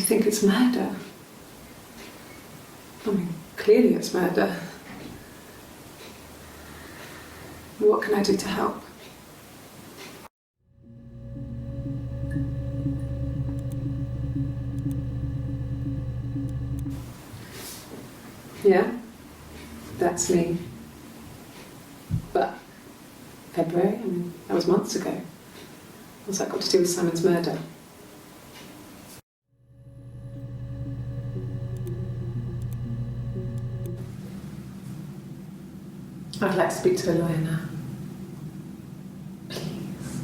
think it's murder? I mean, clearly it's murder. What can I do to help? Yeah, that's me. But February, I mean, that was months ago. What's that got to do with Simon's murder? I'd like to speak to a lawyer now. Please.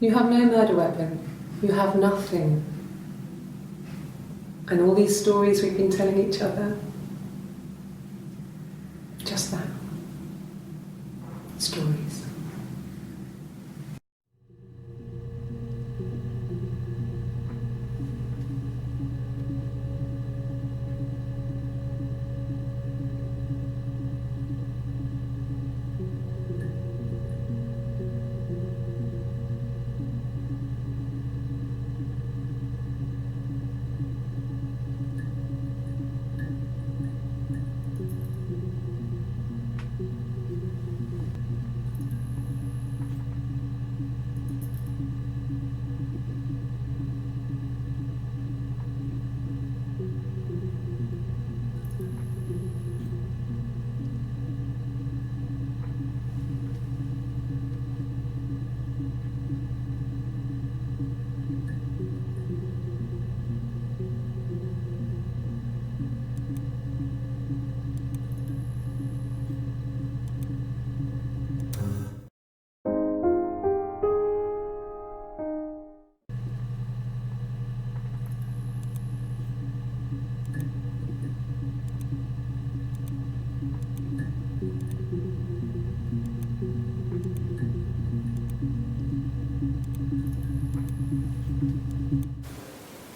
You have no murder weapon. You have nothing. And all these stories we've been telling each other, just that. Stories.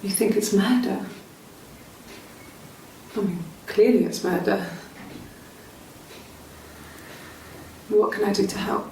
You think it's murder? I mean, clearly it's murder. What can I do to help?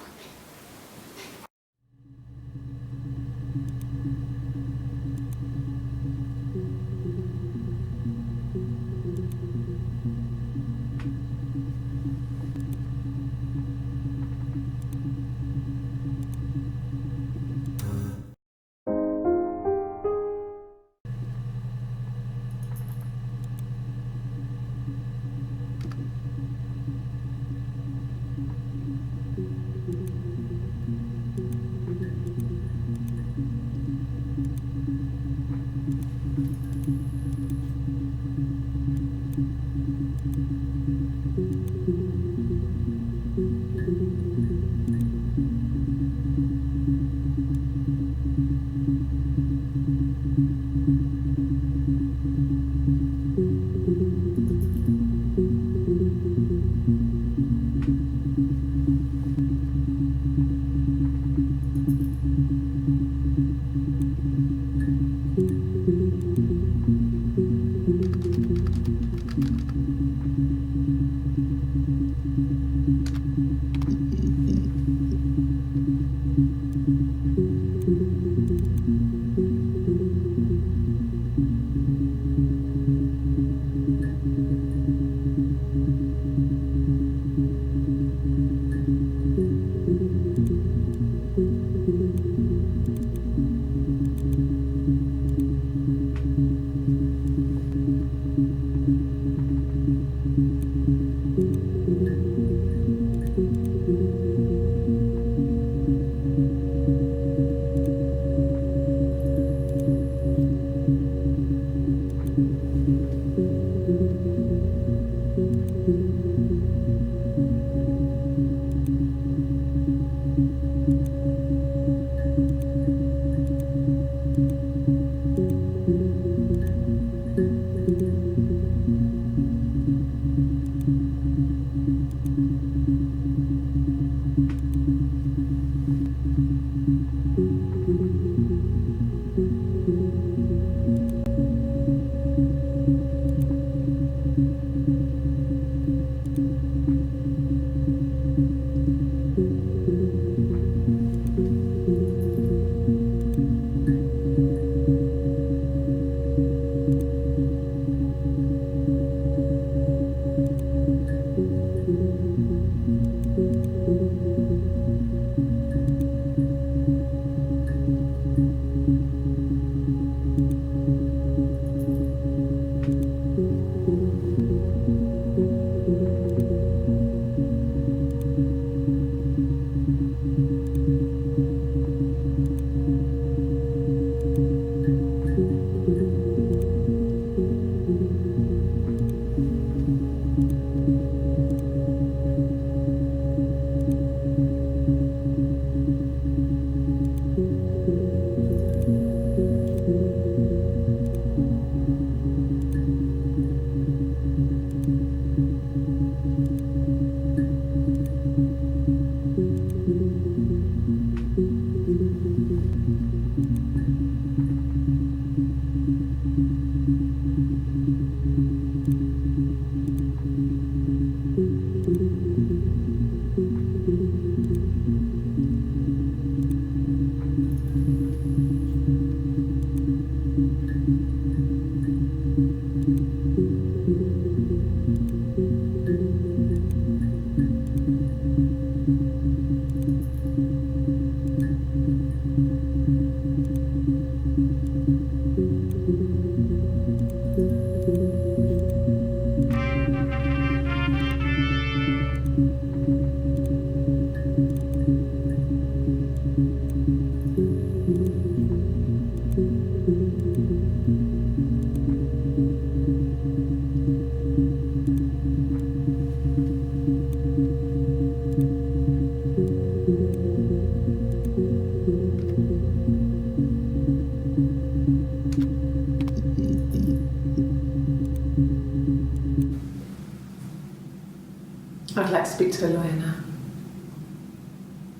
I'd like to speak to a lawyer now.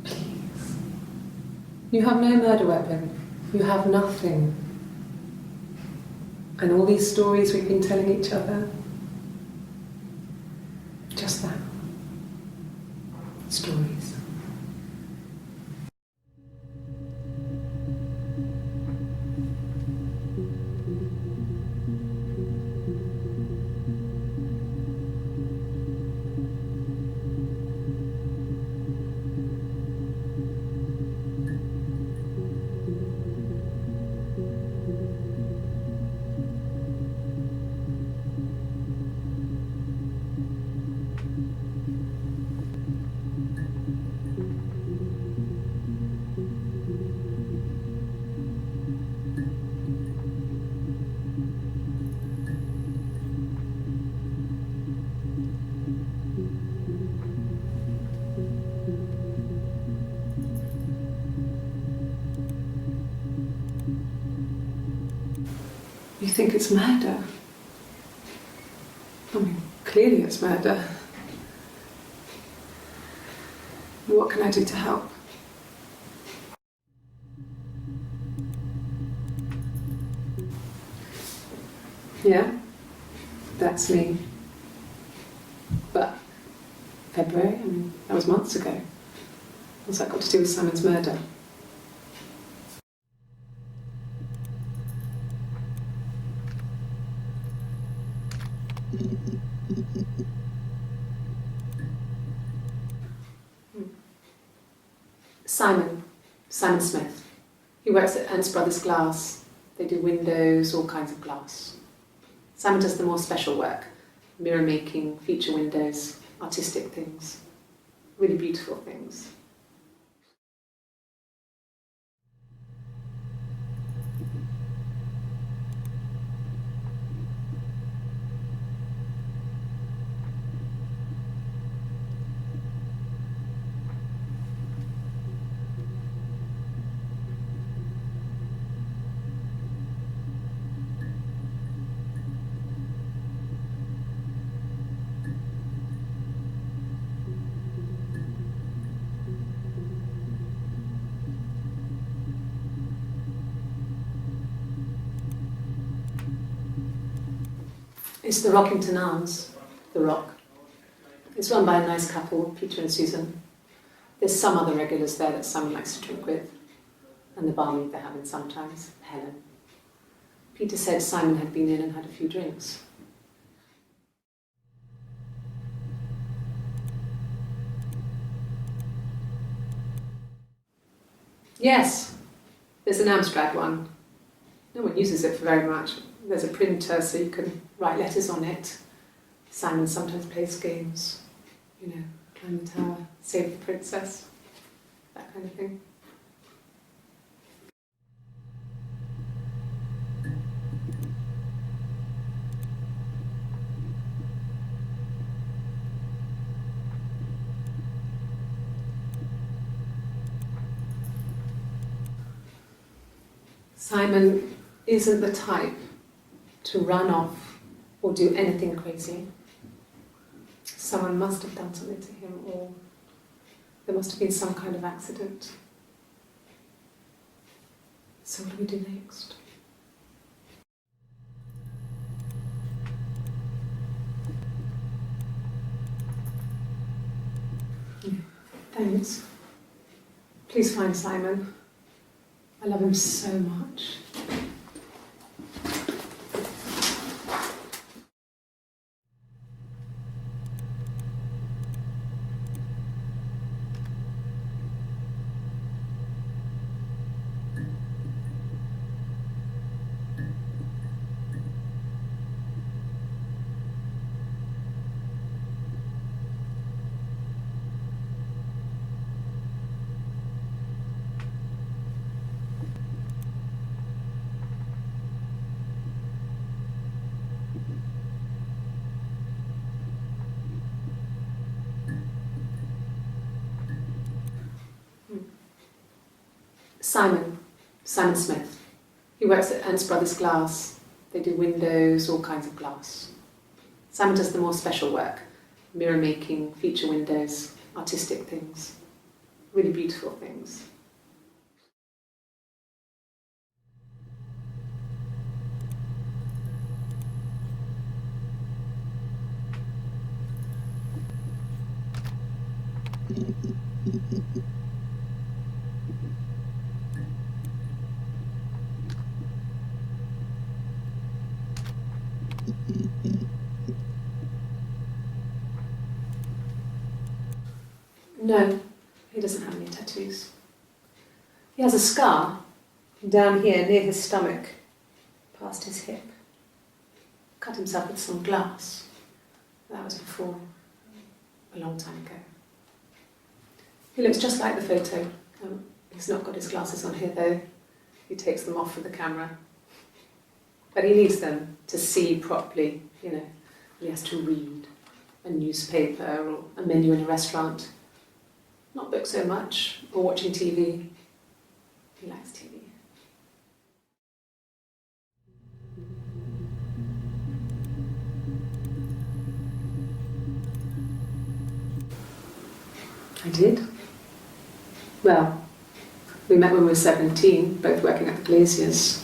Please. You have no murder weapon. You have nothing. And all these stories we've been telling each other. Just that. Stories. You think it's murder? I mean, clearly it's murder. What can I do to help? Yeah, that's me. But February, I mean, that was months ago. What's that got to do with Simon's murder? Simon Smith. He works at Ernst Brothers Glass. They do windows, all kinds of glass. Simon does the more special work, mirror making, feature windows, artistic things, really beautiful things. It's the Rockington Arms, the Rock. It's run by a nice couple, Peter and Susan. There's some other regulars there that Simon likes to drink with, and the barmaid they have in sometimes, Helen. Peter said Simon had been in and had a few drinks. Yes, there's an Amstrad one. No one uses it for very much. There's a printer so you can write letters on it. Simon sometimes plays games, climb the tower, save the princess, that kind of thing. Simon isn't the type to run off or do anything crazy. Someone must have done something to him, or there must have been some kind of accident. So what do we do next? Thanks. Please find Simon. I love him so much. Simon Smith. He works at Ernst Brothers Glass. They do windows, all kinds of glass. Simon does the more special work, mirror making, feature windows, artistic things, really beautiful things. No, he doesn't have any tattoos. He has a scar down here near his stomach, past his hip. Cut himself with some glass. That was before, a long time ago. He looks just like the photo. He's not got his glasses on here though. He takes them off for the camera. But he needs them to see properly, you know. He has to read a newspaper or a menu in a restaurant. Not book so much, or watching TV. He likes TV. I did. Well, we met when we were 17, both working at the Glaziers.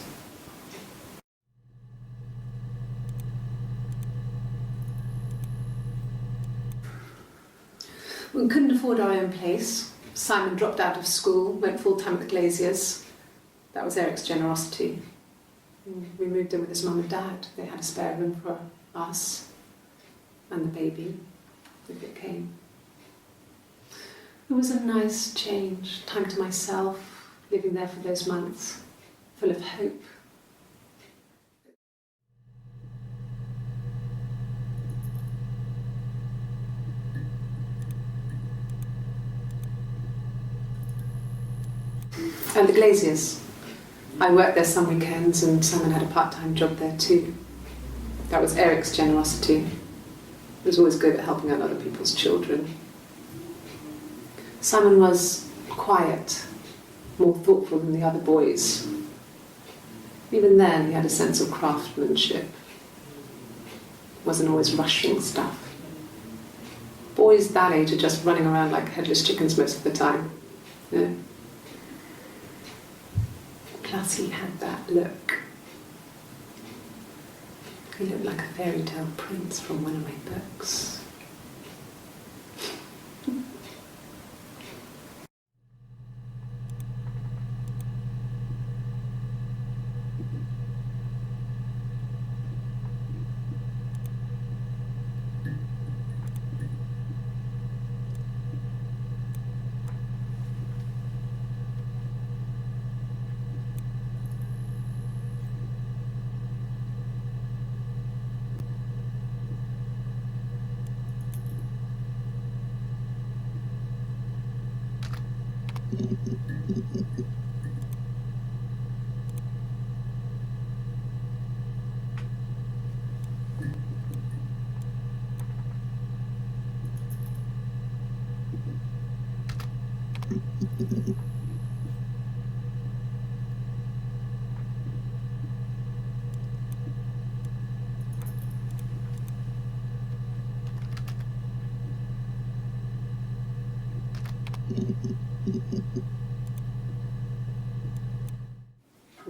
We couldn't afford our own place. Simon dropped out of school, went full-time at the Glaziers. That was Eric's generosity. We moved in with his mum and dad. They had a spare room for us and the baby, if it came. It was a nice change, time to myself, living there for those months, full of hope. And the Glaziers. I worked there some weekends and Simon had a part-time job there too. That was Eric's generosity. He was always good at helping out other people's children. Simon was quiet, more thoughtful than the other boys. Even then, he had a sense of craftsmanship. Wasn't always rushing stuff. Boys that age are just running around like headless chickens most of the time. You know? Plus, he had that look. He looked like a fairy tale prince from one of my books.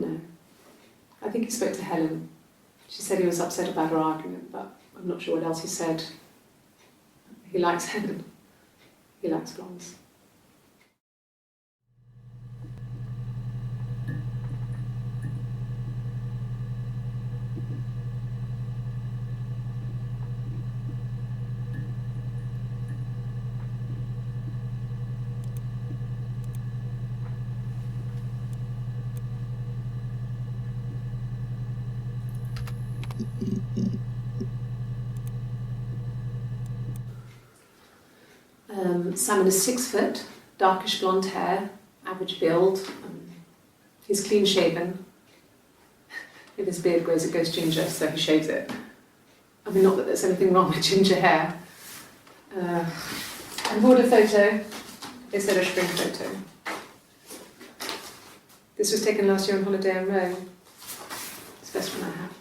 No. I think he spoke to Helen. She said he was upset about her argument, but I'm not sure what else he said. He likes Helen. He likes blondes. Simon is 6 foot, darkish blonde hair, average build. He's clean shaven. If his beard grows, it goes ginger, so he shaves it. I mean, not that there's anything wrong with ginger hair. I bought a photo. They said a spring photo. This was taken last year on holiday in Rome. It's the best one I have.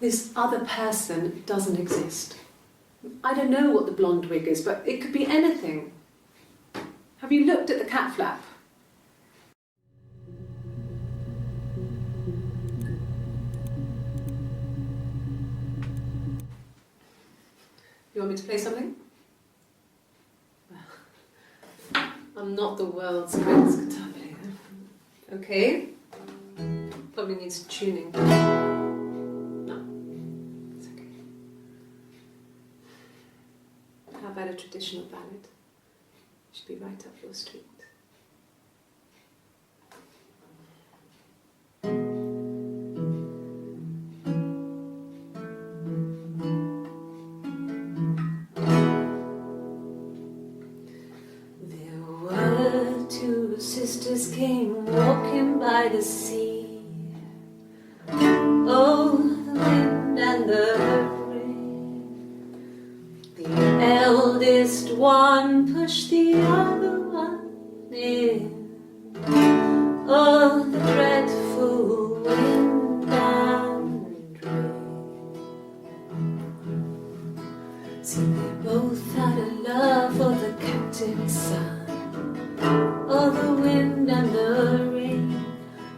this other person doesn't exist. I don't know what the blonde wig is, but it could be anything. Have you looked at the cat flap? You want me to play something? I'm not the world's greatest guitar player. Okay. Probably needs tuning. No, it's okay. How about a traditional ballad? Should be right up your street. Two sisters came walking by the sea. Oh, the wind and the rain. The eldest one pushed the other one in. Oh, the dreadful wind and rain. See, they both had a love for the captain's son. Oh, the wind and the rain,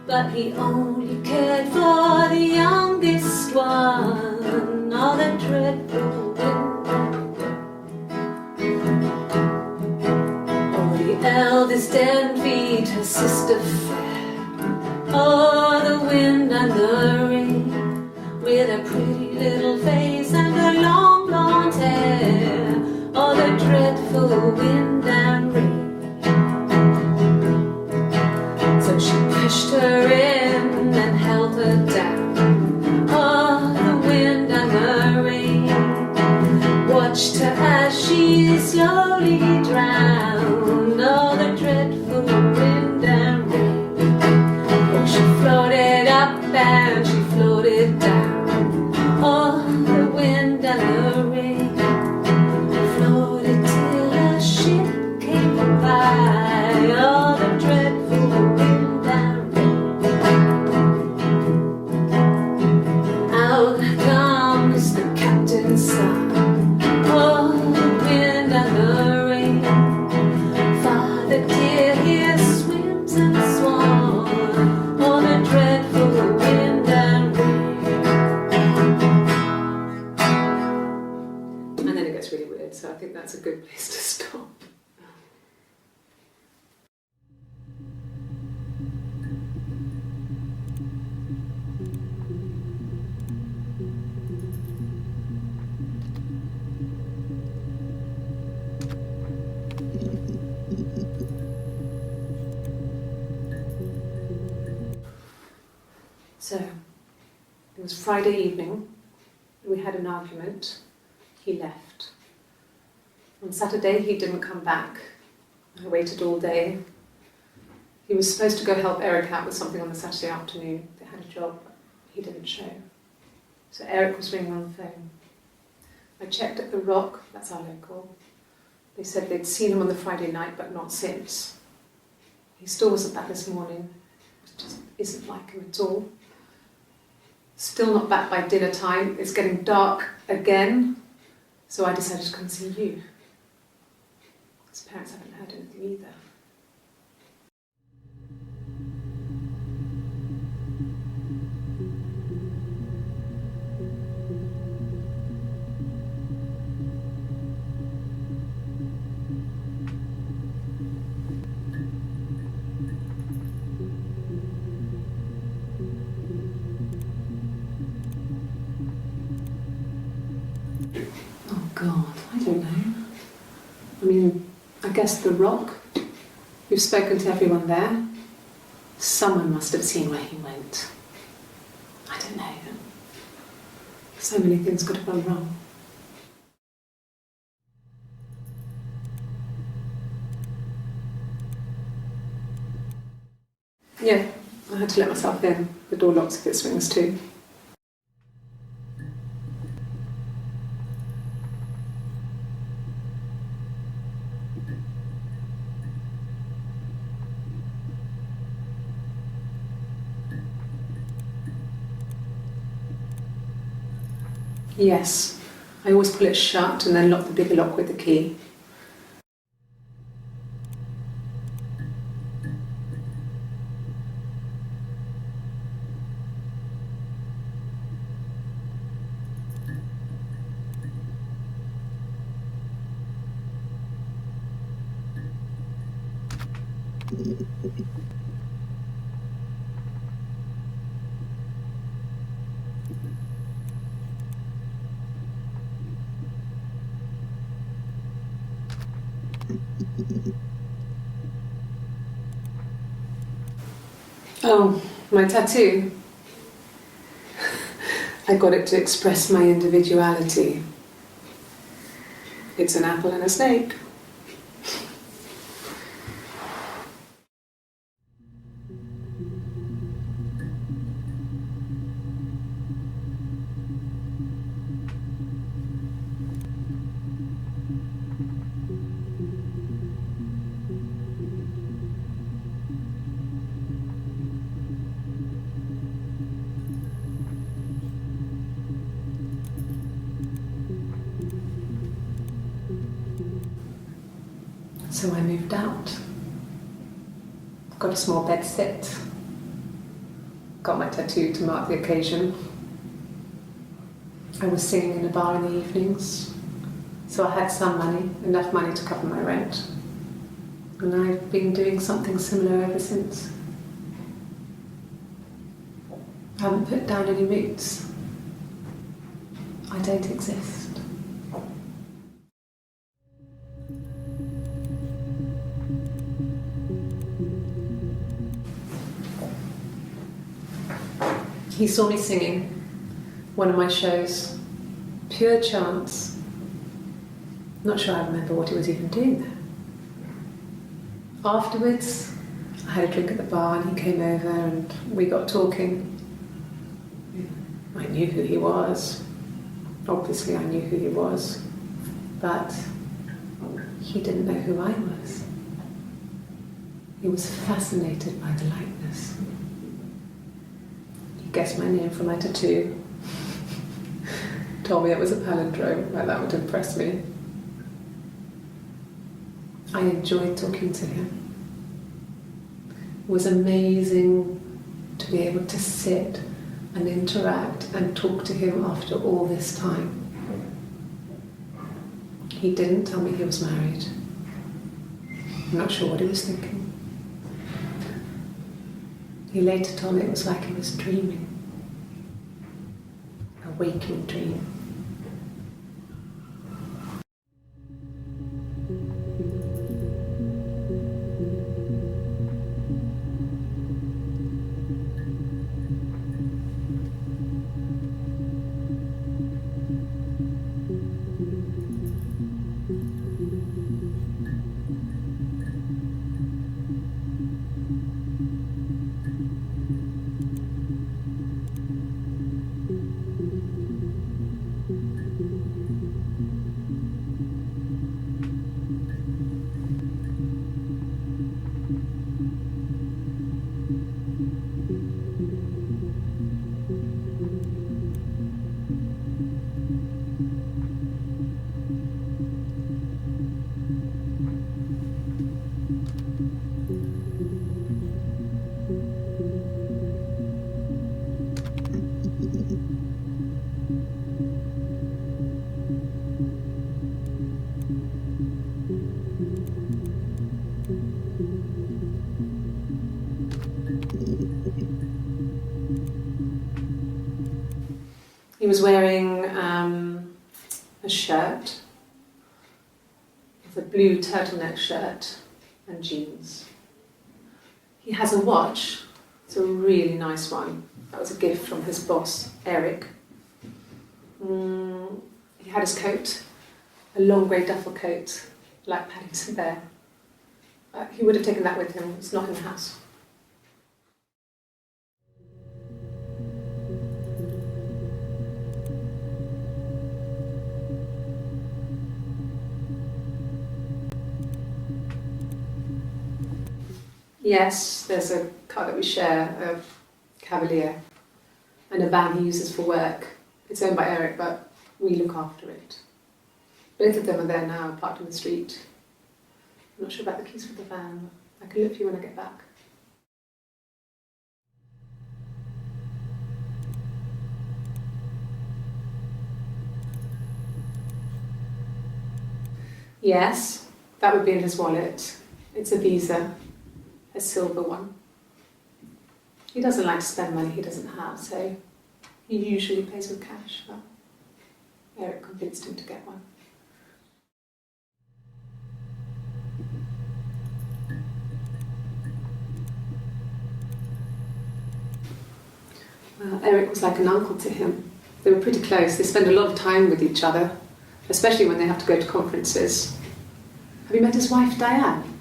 but he only cared for the youngest one. Oh, the dreadful wind and rain. Oh, the eldest envied her sister fair. Oh, the wind and the rain, with a pretty little face and her long blonde hair. Oh, the dreadful wind and rain. So she pushed her in and held her down. Oh, the wind and the rain watched her as she slowly drowned. Oh, the dreadful wind and rain. Oh, she floated up and she floated down. Oh, the wind and the rain floated till a ship came by. Oh, the dreadful wind and rain. Out comes the captain's son. Oh, the wind and the rain. Father dear, here swims and swan. Oh, the dreadful wind and rain. And then it gets really weird, so I think that's a good place to stop. So, it was Friday evening, we had an argument, he left. On Saturday he didn't come back, I waited all day. He was supposed to go help Eric out with something on the Saturday afternoon, they had a job, but he didn't show. So Eric was ringing on the phone. I checked at the Rock, that's our local. They said they'd seen him on the Friday night, but not since. He still wasn't back this morning, it just isn't like him at all. Still not back by dinner time. It's getting dark again, so I decided to come and see you. His parents haven't heard anything either. Oh God, I don't know. I mean, I guess the Rock. We've spoken to everyone there. Someone must have seen where he went. I don't know. So many things could have gone wrong. Yeah, I had to let myself in. The door locks if it swings too. Yes. I always pull it shut and then lock the bigger lock with the key. Oh, my tattoo. I got it to express my individuality. It's an apple and a snake. So I moved out. Got a small bed set. Got my tattoo to mark the occasion. I was singing in a bar in the evenings, so I had some money, enough money to cover my rent. And I've been doing something similar ever since. I haven't put down any roots. I don't exist. He saw me singing one of my shows, pure chance. Not sure I remember what he was even doing there. Afterwards, I had a drink at the bar and he came over and we got talking. I knew who he was. Obviously I knew who he was, but he didn't know who I was. He was fascinated by the likeness. He guessed my name from my tattoo. Told me it was a palindrome, like that would impress me. I enjoyed talking to him. It was amazing to be able to sit and interact and talk to him after all this time. He didn't tell me he was married. I'm not sure what he was thinking. He later told me it was like he was dreaming. A waking dream. He was wearing a shirt, it's a blue turtleneck shirt and jeans. He has a watch, it's a really nice one. That was a gift from his boss, Eric. He had his coat, a long grey duffel coat, like Paddington Bear. He would have taken that with him, it's not in the house. Yes, there's a car that we share, a Cavalier, and a van he uses for work. It's owned by Eric, but We look after it. Both of them are there now, parked in the street. I'm not sure about the keys for the van. I can look for you when I get back. Yes, that would be in his wallet. It's a Visa, a silver one. He doesn't like to spend money he doesn't have, so he usually pays with cash. But Eric convinced him to get one. Well, Eric was like an uncle to him. They were pretty close. They spent a lot of time with each other, especially when they have to go to conferences. Have you met his wife, Diane?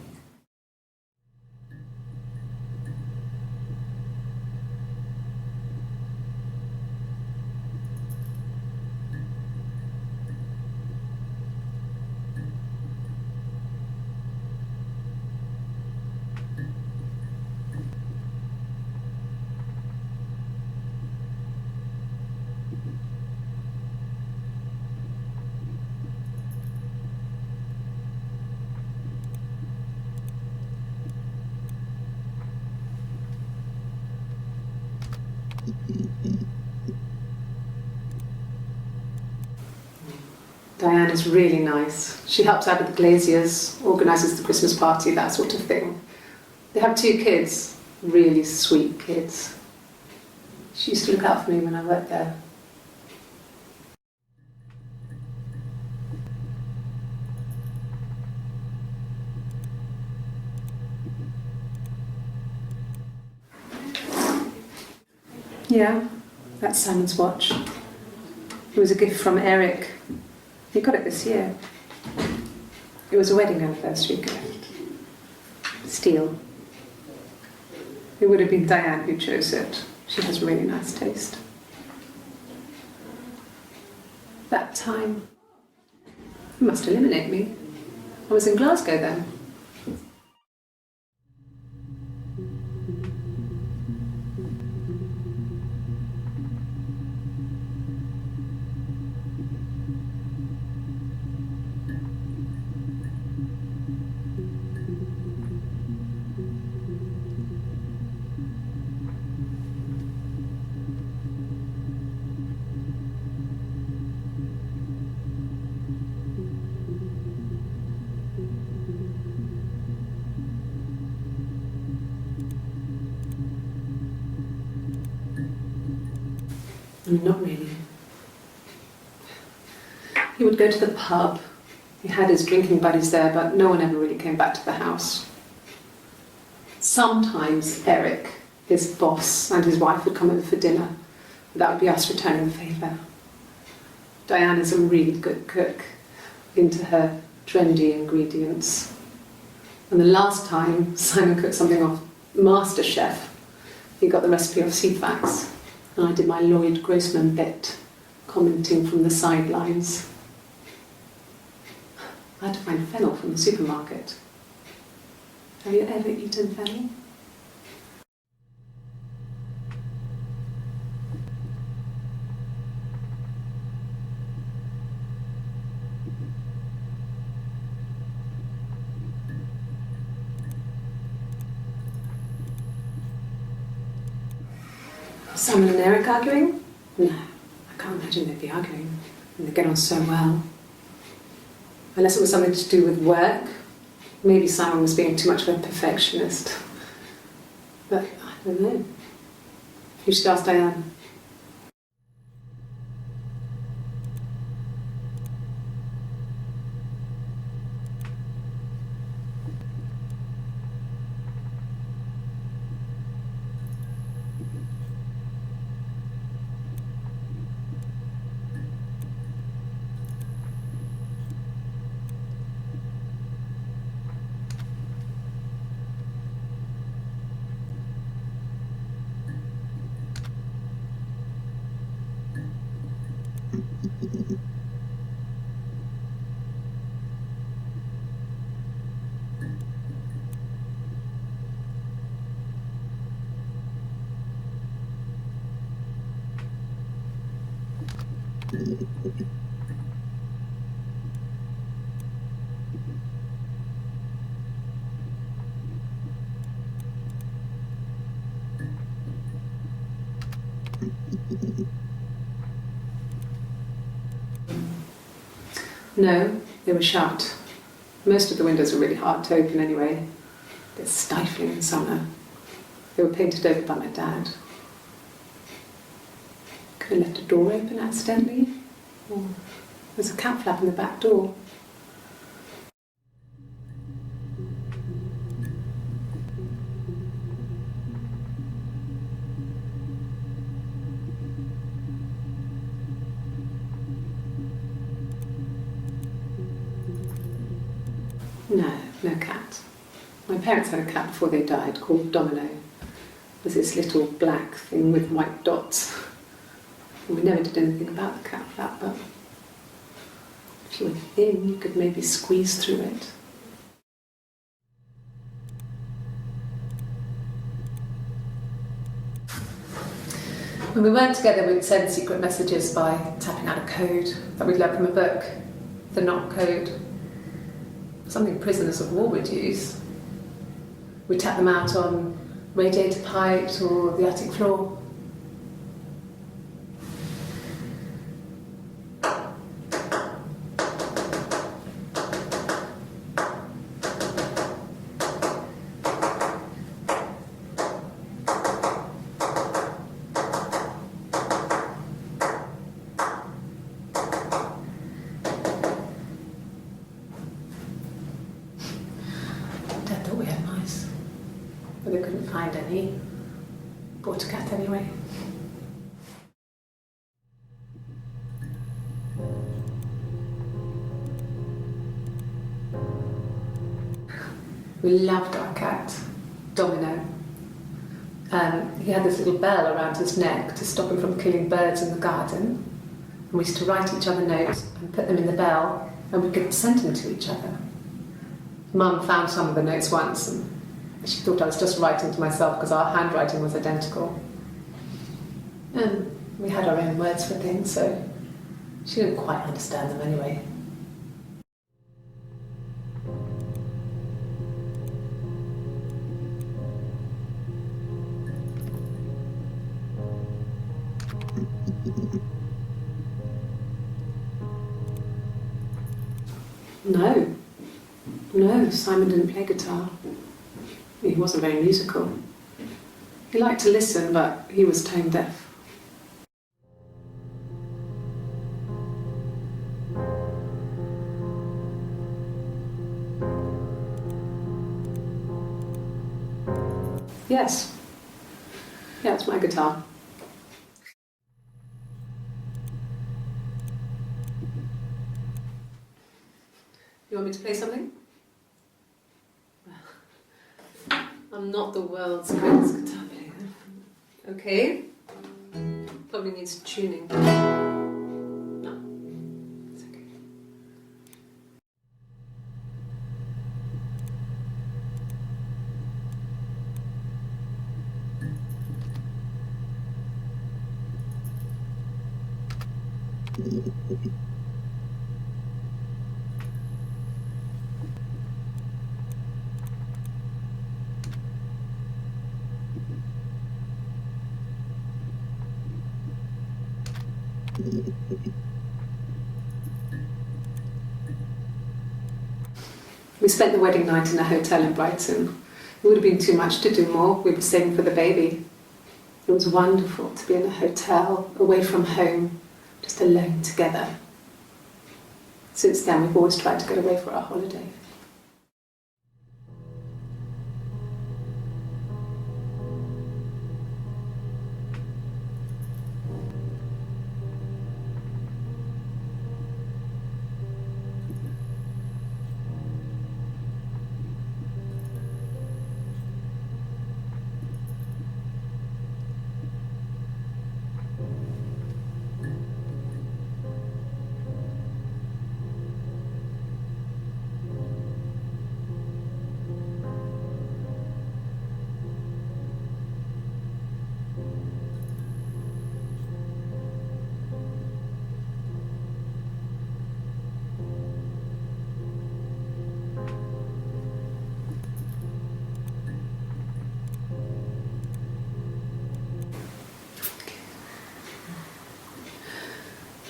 Diane is really nice. She helps out with the glaziers, organises the Christmas party, that sort of thing. They have 2 kids, really sweet kids. She used to look out for me when I worked there. Yeah, that's Simon's watch. It was a gift from Eric. He got it this year. It was a wedding anniversary gift. Steel. It would have been Diane who chose it. She has really nice taste. That time, it must eliminate me. I was in Glasgow then. Not really. He would go to the pub. He had his drinking buddies there, but no one ever really came back to the house. Sometimes Eric, his boss, and his wife would come over for dinner. That would be us returning the favour. Diane is a really good cook, into her trendy ingredients. And the last time Simon cooked something off MasterChef, he got the recipe off Ceefax. And I did my Lloyd Grossman bit, commenting from the sidelines. I had to find fennel from the supermarket. Have you ever eaten fennel? Simon and Eric arguing? No, I can't imagine they'd be arguing. And they get on so well. Unless it was something to do with work. Maybe Simon was being too much of a perfectionist. But I don't know. You should ask Diane. No, they were shut. Most of the windows were really hard to open anyway. They're stifling in summer. They were painted over by my dad. Could have left a door open accidentally. Or there's a cat flap in the back door. No cat. My parents had a cat before they died called Domino. It was this little black thing with white dots. And we never did anything about the cat flap, but if you were thin, you could maybe squeeze through it. When we weren't together, we'd send secret messages by tapping out a code that we'd learned from a book, the knock code. Something prisoners of war would use. We'd tap them out on radiator pipes or the attic floor. Dad thought we had mice, but they couldn't find any. Bought a cat anyway. We loved our cat, Domino. He had this little bell around his neck to stop him from killing birds in the garden. And we used to write each other notes and put them in the bell, and we could send them to each other. Mum found some of the notes once, and she thought I was just writing to myself because our handwriting was identical. And we had our own words for things, so she didn't quite understand them anyway. No, Simon didn't play guitar. He wasn't very musical. He liked to listen, but he was tone deaf. Yes. Yeah, it's my guitar. You want me to play something? I'm not the world's greatest guitar player. Okay. Probably needs tuning. No, it's okay. We spent the wedding night in a hotel in Brighton. It would have been too much to do more. We were saving for the baby. It was wonderful to be in a hotel, away from home, just alone together. Since then, we've always tried to get away for our holiday.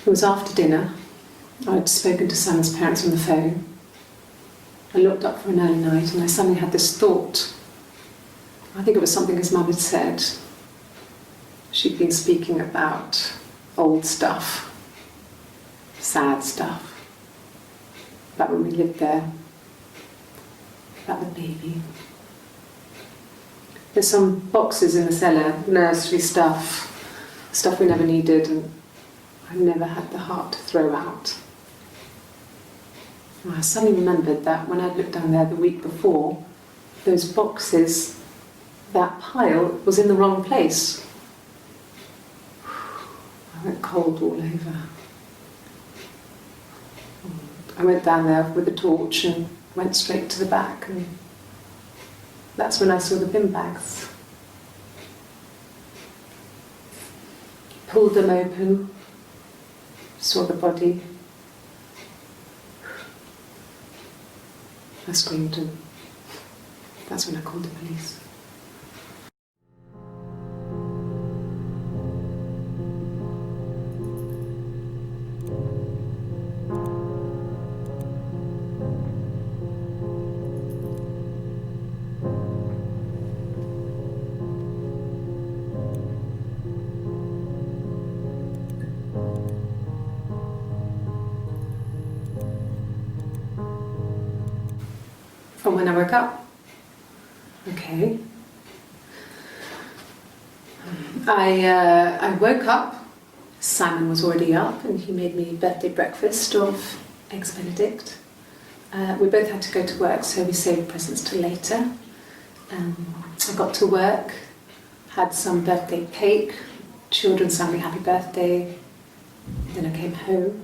It was after dinner. I'd spoken to Simon's parents on the phone. I looked up for an early night and I suddenly had this thought. I think it was something his mum had said. She'd been speaking about old stuff, sad stuff, about when we lived there, about the baby. There's some boxes in the cellar, nursery stuff we never needed, and I never had the heart to throw out. And I suddenly remembered that when I'd looked down there the week before, those boxes, that pile was in the wrong place. I went cold all over. I went down there with a torch and went straight to the back, and that's when I saw the bin bags. Pulled them open, saw the body. I screamed, and that's when I called the police. From when I woke up. Okay. I woke up. Simon was already up and he made me birthday breakfast of eggs Benedict. We both had to go to work, so we saved presents till later. I got to work, had some birthday cake, children sang me happy birthday. Then I came home.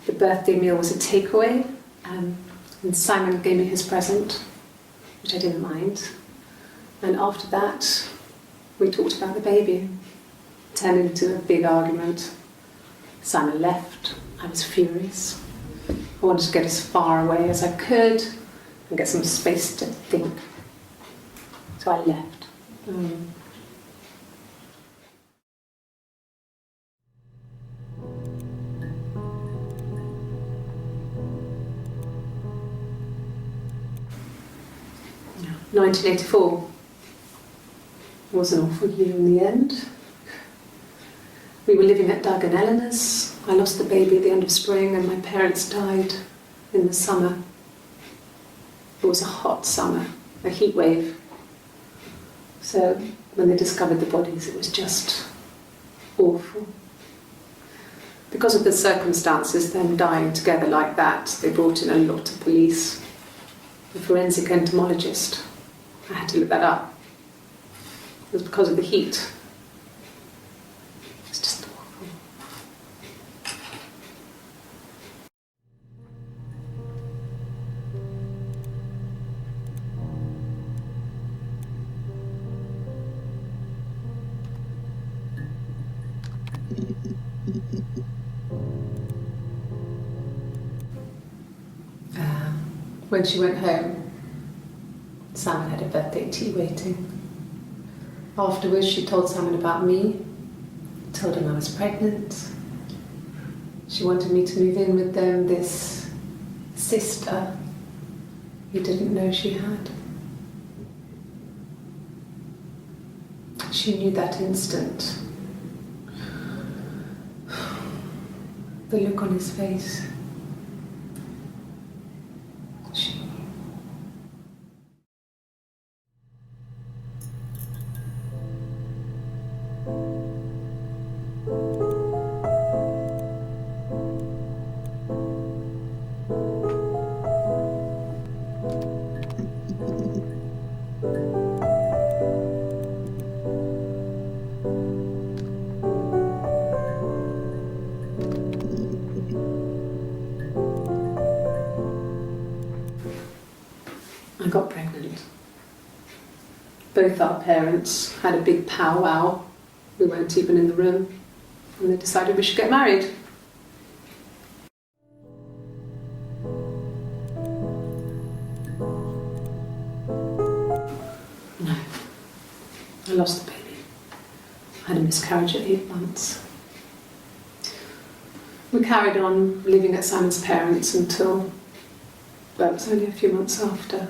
The birthday meal was a takeaway. And Simon gave me his present, which I didn't mind. And after that, we talked about the baby. It turned into a big argument. Simon left. I was furious. I wanted to get as far away as I could and get some space to think. So I left. 1984 was an awful year in the end. We were living at Doug and Eleanor's. I lost the baby at the end of spring and my parents died in the summer. It was a hot summer, a heat wave. So when they discovered the bodies, it was just awful. Because of the circumstances, them dying together like that, they brought in a lot of police. The forensic entomologist. I had to look that up. It was because of the heat. It was just awful. When she went home, Simon had a birthday tea waiting. Afterwards, she told Simon about me, told him I was pregnant. She wanted me to move in with them, this sister he didn't know she had. She knew that instant. The look on his face. I got pregnant. Both our parents had a big powwow. We weren't even in the room. And they decided we should get married. No. I lost the baby. I had a miscarriage at 8 months. We carried on living at Simon's parents until, well, it was only a few months after.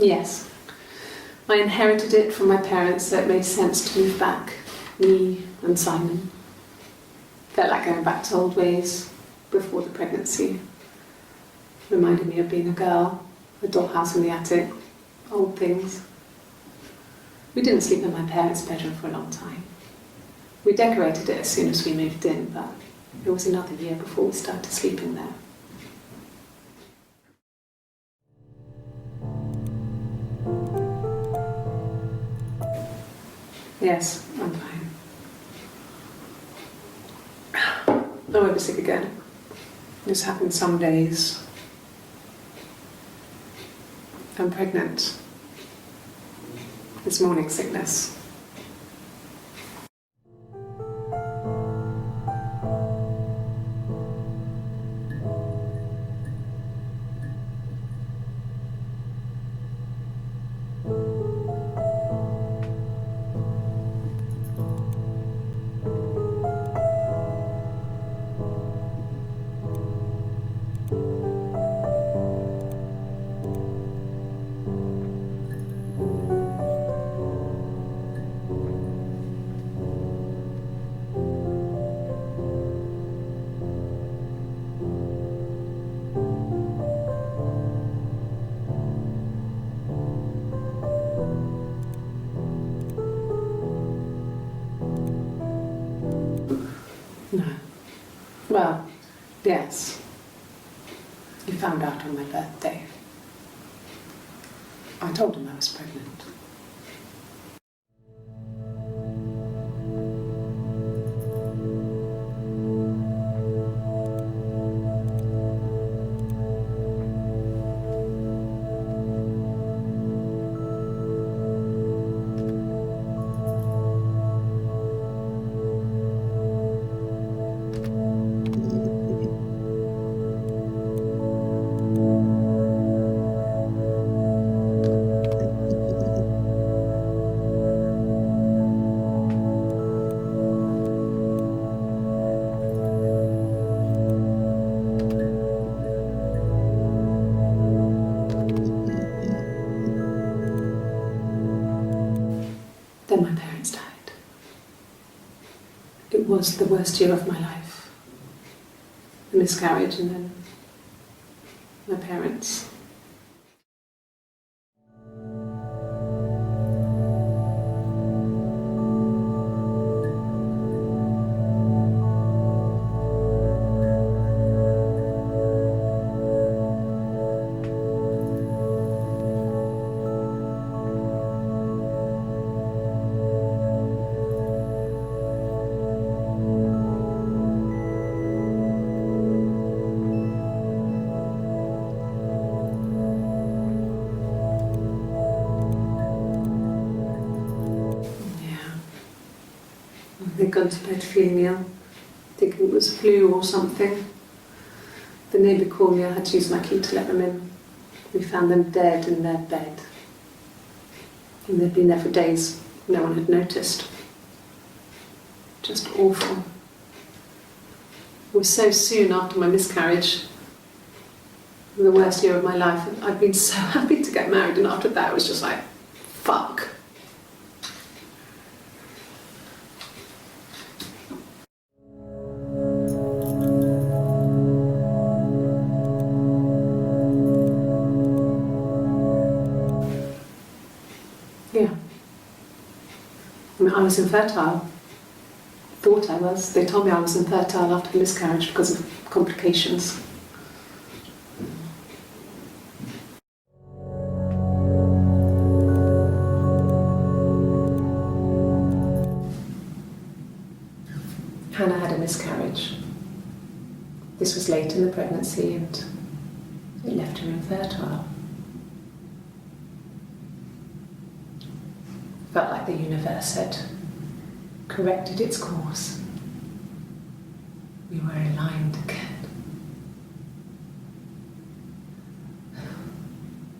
Yes, I inherited it from my parents, so it made sense to move back, me and Simon. Felt like going back to old ways before the pregnancy. Reminded me of being a girl, a dollhouse in the attic, old things. We didn't sleep in my parents' bedroom for a long time. We decorated it as soon as we moved in, but it was another year before we started sleeping there. Yes, I'm fine. I won't be sick again. This happens some days. I'm pregnant. It's morning sickness. No. Well, yes. He found out on my birthday. I told him I was pregnant. Then my parents died. It was the worst year of my life. A miscarriage and then my parents. They'd gone to bed feeling ill, thinking it was flu or something. The neighbour called me, I had to use my key to let them in. We found them dead in their bed. And they'd been there for days, no one had noticed. Just awful. It was so soon after my miscarriage, the worst year of my life. I'd been so happy to get married, and after that it was just like, fuck. Yeah. I was infertile. Thought I was. They told me I was infertile after the miscarriage because of complications. Hannah had a miscarriage. This was late in the pregnancy and it left her infertile. Felt like the universe had corrected its course. We were aligned again.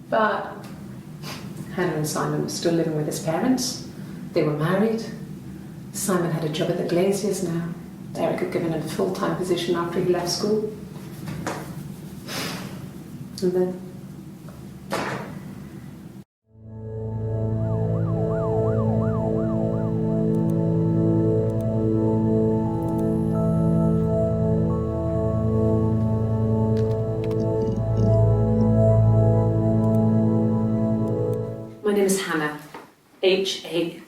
But Hannah and Simon were still living with his parents. They were married. Simon had a job at the Glaziers now. Eric had given him a full-time position after he left school. And then my name is Hannah. H-A-N-N-A-H.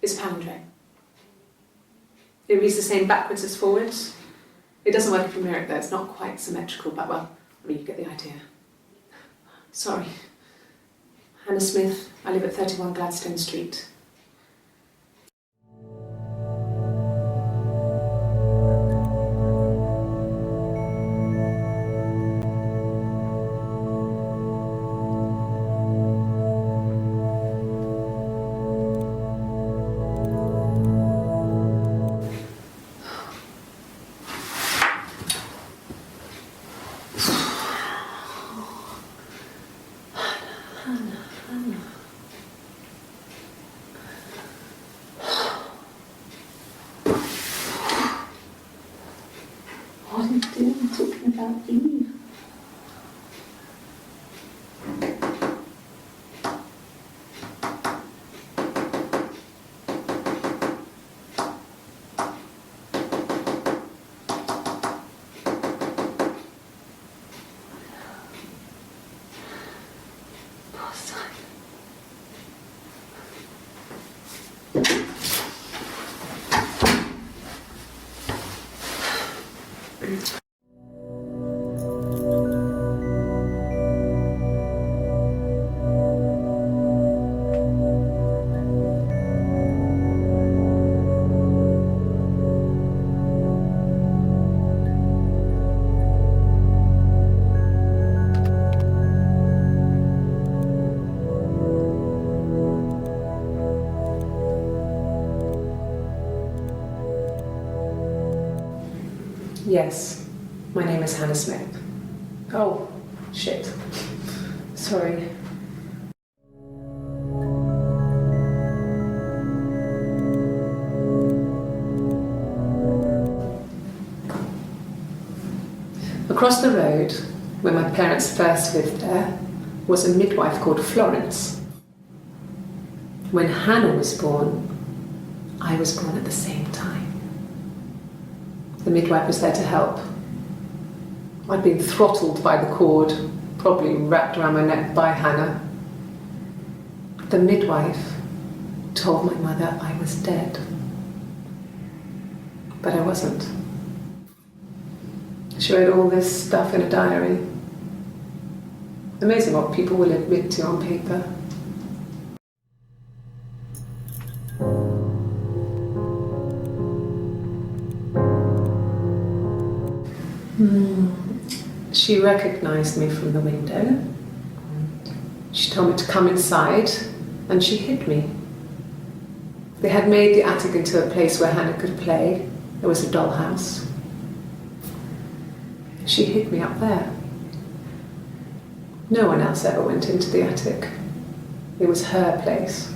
It's palindrome. It reads the same backwards as forwards. It doesn't work if you mirror it though, it's not quite symmetrical, but well, I mean, you get the idea. Sorry. Hannah Smith, I live at 31 Gladstone Street. What are you doing talking about Eve? Poor Simon. Yes, my name is Hannah Smith. Oh, shit. Sorry. Across the road, where my parents first lived there, was a midwife called Florence. When Hannah was born, I was born at the same time. The midwife was there to help. I'd been throttled by the cord, probably wrapped around my neck by Hannah. The midwife told my mother I was dead. But I wasn't. She wrote all this stuff in a diary. Amazing what people will admit to on paper. She recognized me from the window. She told me to come inside, and she hid me. They had made the attic into a place where Hannah could play. There was a dollhouse. She hid me up there. No one else ever went into the attic. It was her place.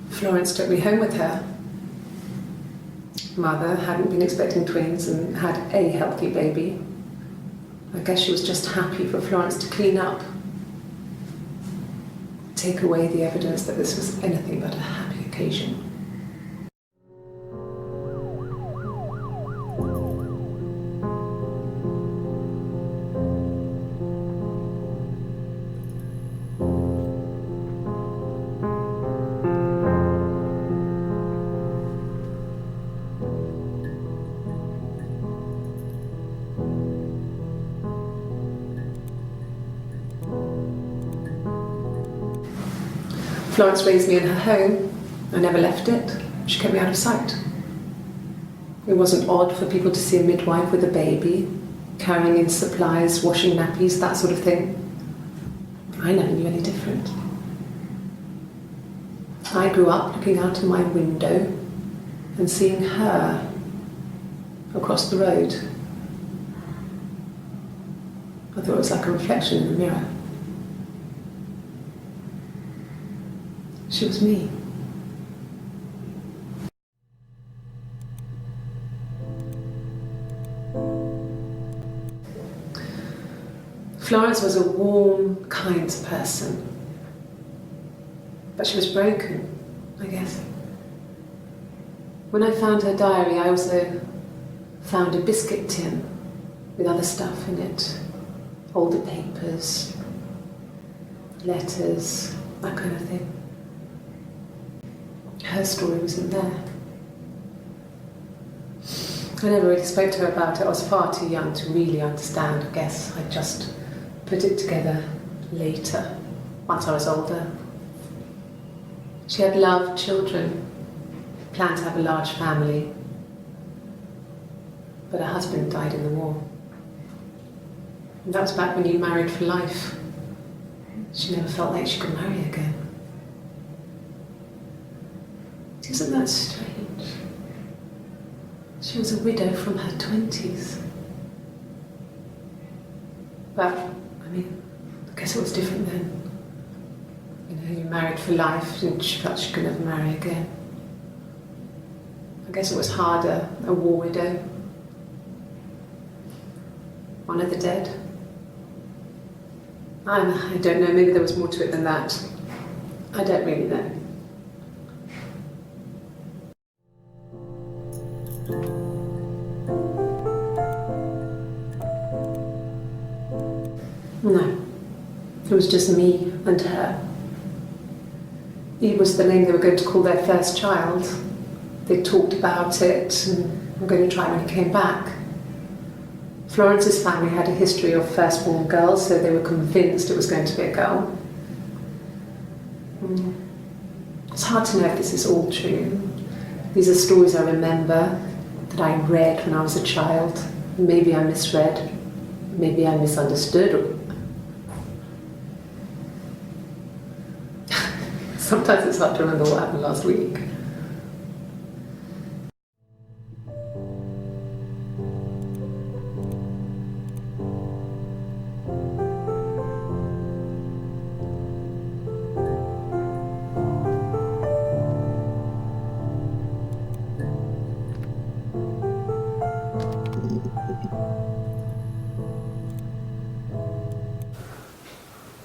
Florence took me home with her. Mother hadn't been expecting twins and had a healthy baby. I guess she was just happy for Florence to clean up, take away the evidence that this was anything but a happy occasion. occasion. Florence raised me in her home. I never left it. She kept me out of sight. It wasn't odd for people to see a midwife with a baby, carrying in supplies, washing nappies, that sort of thing. I never knew any different. I grew up looking out of my window and seeing her across the road. I thought it was like a reflection in the mirror. She was me. Florence was a warm, kind person. But she was broken, I guess. When I found her diary, I also found a biscuit tin with other stuff in it. Older papers, letters, that kind of thing. Her story wasn't there. I never really spoke to her about it. I was far too young to really understand, I guess. I just put it together later, once I was older. She had loved children, planned to have a large family, but her husband died in the war. And that was back when you married for life. She never felt like she could marry again. Isn't that strange? She was a widow from her 20s. But, I mean, I guess it was different then. You know, you married for life and she felt she could never marry again. I guess it was harder, a war widow. One of the dead. I don't know, maybe there was more to it than that. I don't really know. No, it was just me and her. Eve was the name they were going to call their first child. They talked about it and were going to try when he came back. Florence's family had a history of firstborn girls, so they were convinced it was going to be a girl. It's hard to know if this is all true. These are stories I remember, that I read when I was a child. Maybe I misread, maybe I misunderstood. Sometimes it's hard to remember what happened last week.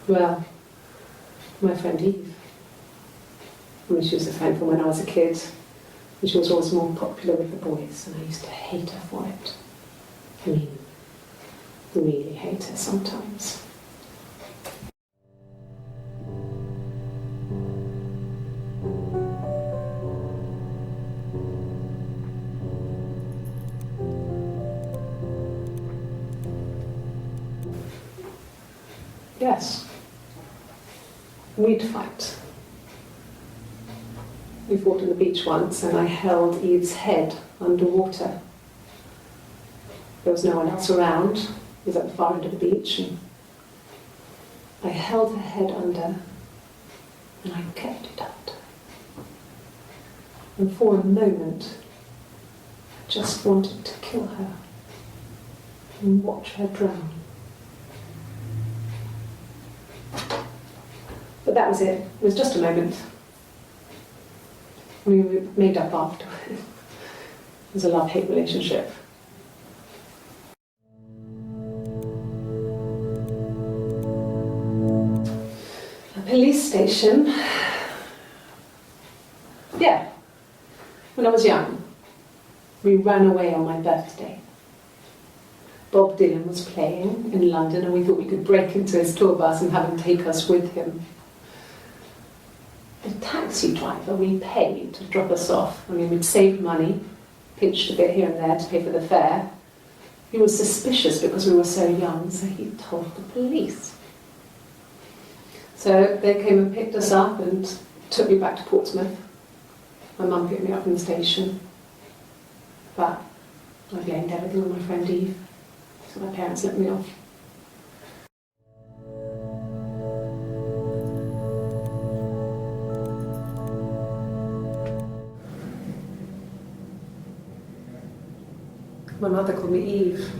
Well, my friend Eve. I mean, she was a friend from when I was a kid, and she was always more popular with the boys, and I used to hate her for it. I mean, really hate her sometimes. Yes. We'd fight. We fought on the beach once and I held Eve's head underwater. There was no one else around. It was at the far end of the beach. And I held her head under and I kept it under. And for a moment, I just wanted to kill her and watch her drown. But that was it. It was just a moment. We made up afterwards. It was a love-hate relationship. A police station. Yeah. When I was young, we ran away on my birthday. Bob Dylan was playing in London and we thought we could break into his tour bus and have him take us with him. The taxi driver we paid to drop us off, I mean, we'd saved money, pinched a bit here and there to pay for the fare. He was suspicious because we were so young, so he told the police. So they came and picked us up and took me back to Portsmouth. My mum picked me up from the station. But I blamed everything on my friend Eve, so my parents let me off. My mother called me Eve.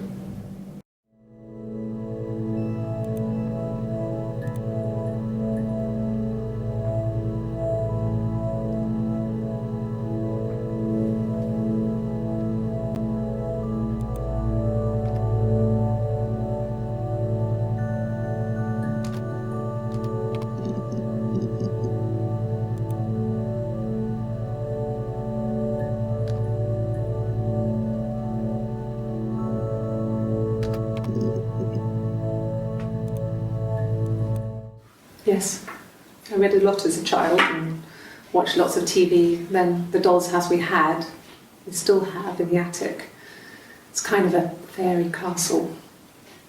Yes, I read a lot as a child and watched lots of TV. Then the doll's house we had, we still have in the attic. It's kind of a fairy castle.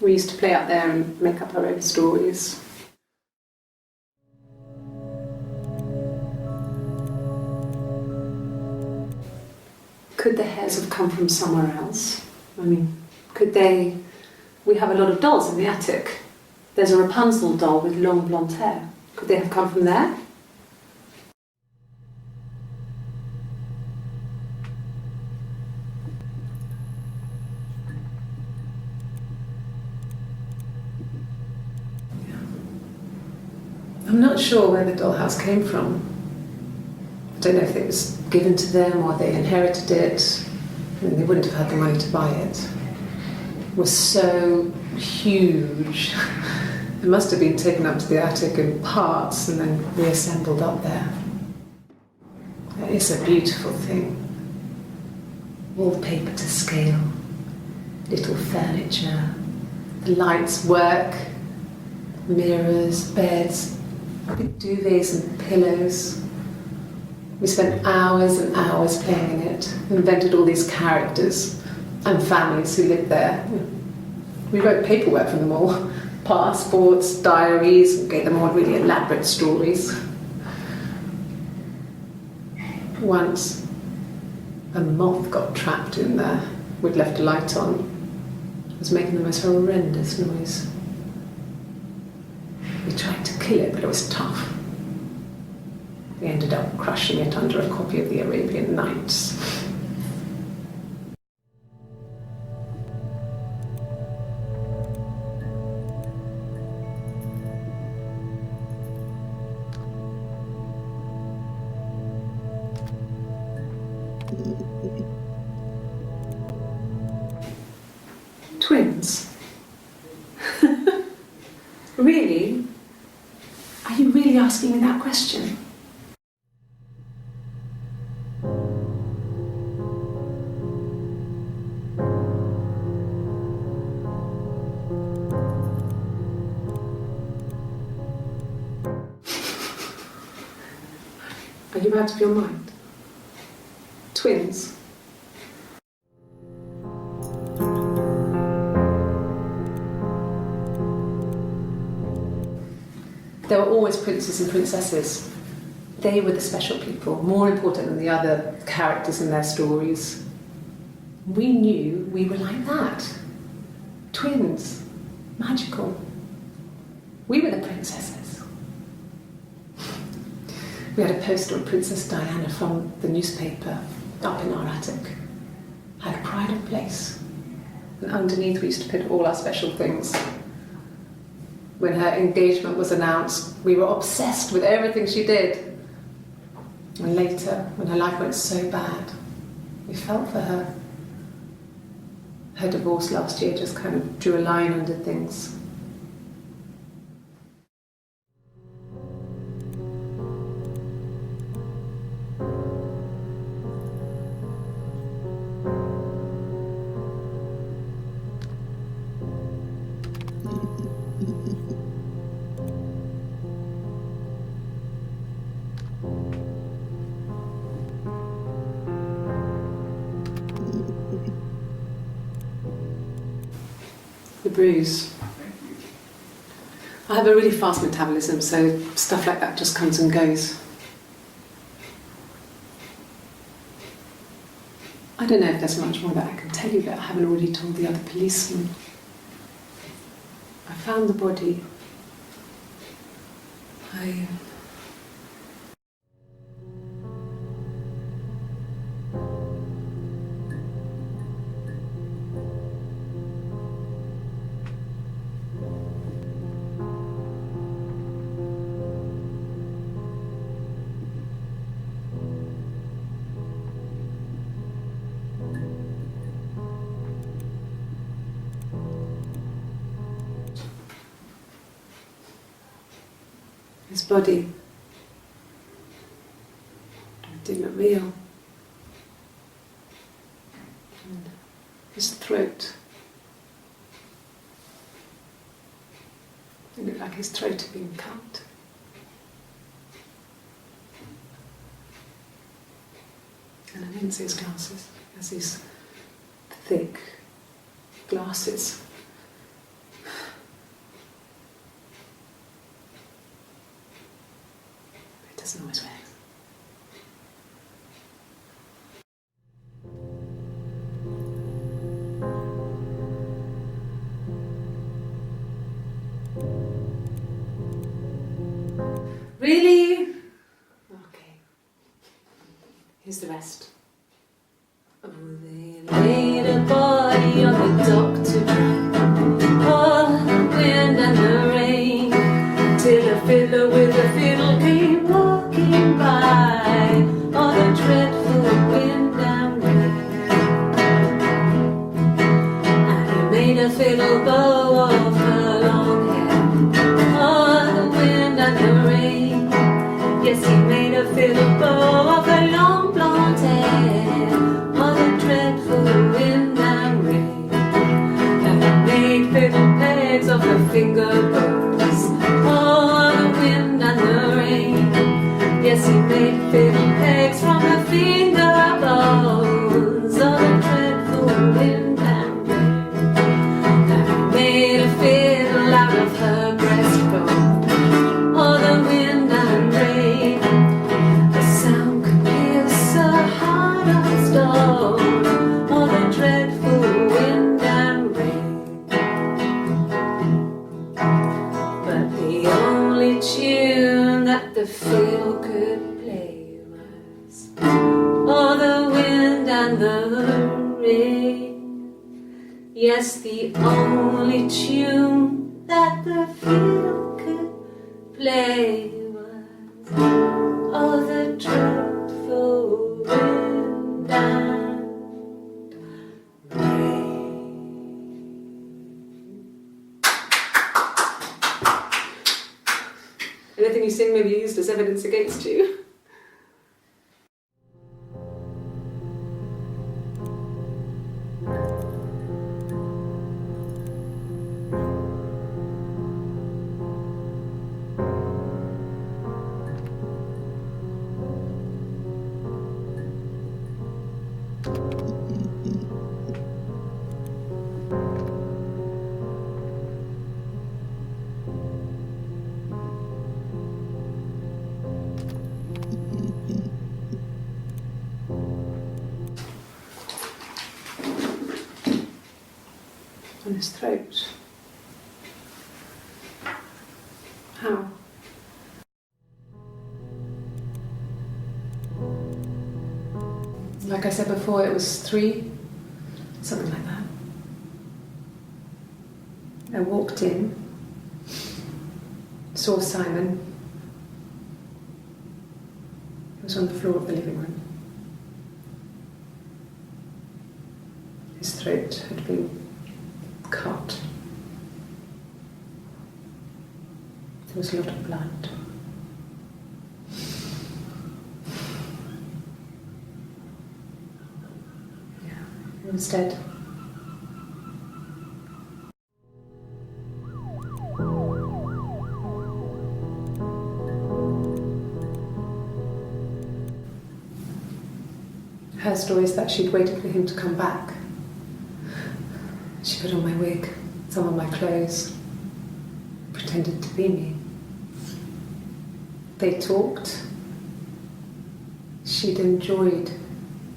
We used to play out there and make up our own stories. Could the hairs have come from somewhere else? I mean, could they... We have a lot of dolls in the attic. There's a Rapunzel doll with long blonde hair. Could they have come from there? I'm not sure where the dollhouse came from. I don't know if it was given to them or they inherited it. I mean, they wouldn't have had the money to buy it. It was so huge. It must have been taken up to the attic in parts and then reassembled up there. It's a beautiful thing. Wallpaper to scale, little furniture, the lights work, mirrors, beds, big duvets and pillows. We spent hours and hours playing in it, invented all these characters and families who lived there. We wrote paperwork from them all. Passports, diaries, and gave them all really elaborate stories. Once, a moth got trapped in there. We'd left a light on. It was making the most horrendous noise. We tried to kill it, but it was tough. We ended up crushing it under a copy of the Arabian Nights. Twins? Really? Are you really asking me that question? Are you out of your mind? Twins? There were always princes and princesses. They were the special people, more important than the other characters in their stories. We knew we were like that. Twins. Magical. We were the princesses. We had a poster of Princess Diana from the newspaper up in our attic. Had a pride of place. And underneath we used to put all our special things. When her engagement was announced, we were obsessed with everything she did. And later, when her life went so bad, we felt for her. Her divorce last year just kind of drew a line under things. bruise. I have a really fast metabolism, so stuff like that just comes and goes. I don't know if there's much more that I can tell you that I haven't already told the other policeman. I found the body. His body didn't look real. And his throat. It looked like his throat had been cut. And I didn't see his glasses. He has these thick glasses. Doesn't always wear. Really? Okay. Here's the rest. Oh, they laid a body on the doctor, oh, the wind and the rain, till a fiddler with a fiddle came walking by, oh, the dreadful wind and rain. And he made a fiddle bow of her long hair, oh, the wind and the rain. Yes, he made a fiddle bow of her long blonde hair, oh, the dreadful wind and rain. And he made fiddle pegs of her finger bows, oh, the wind and the rain. Yes, he made fiddle pegs from her finger bones, oh, the dreadful wind and rain. And he made a fiddle out of her breastbone, oh, the wind and rain. The sound could pierce a heart of stone, oh, the dreadful wind and rain. But the only tune that the fiddle could play was, oh, the wind and the rain. Yes, the only tune that the fiddle could play was, oh, the dreadful wind and rain. Anything you sing may be used as evidence against you. On his throat. How? Like I said before, it was 3, something like that. I walked in, saw Simon. He was on the floor of the living room. His throat had been cut. There was a lot of blood. Yeah, he was dead. Her story is that she'd waited for him to come back. She put on my wig, some of my clothes, pretended to be me. They talked. She'd enjoyed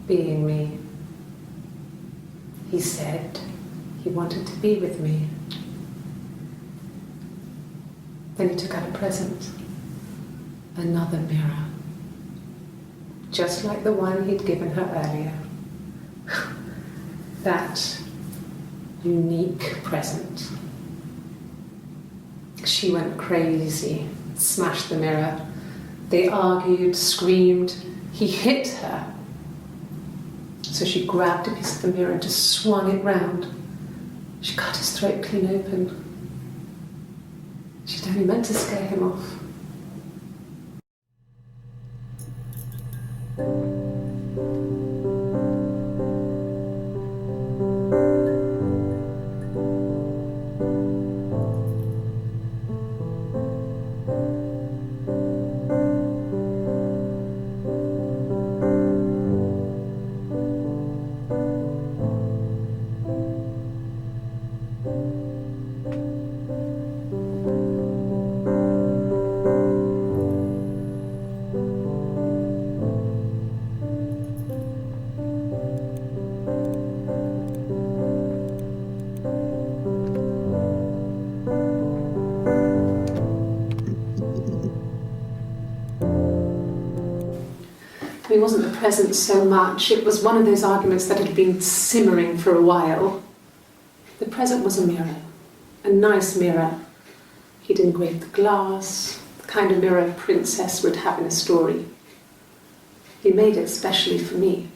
being me. He said he wanted to be with me. Then he took out a present, another mirror, just like the one he'd given her earlier. That unique present. She went crazy, smashed the mirror. They argued, screamed. He hit her. So she grabbed a piece of the mirror and just swung it round. She cut his throat clean open. She'd only meant to scare him off. It wasn't the present so much, it was one of those arguments that had been simmering for a while. The present was a mirror, a nice mirror. He'd engraved the glass, the kind of mirror a princess would have in a story. He made it specially for me.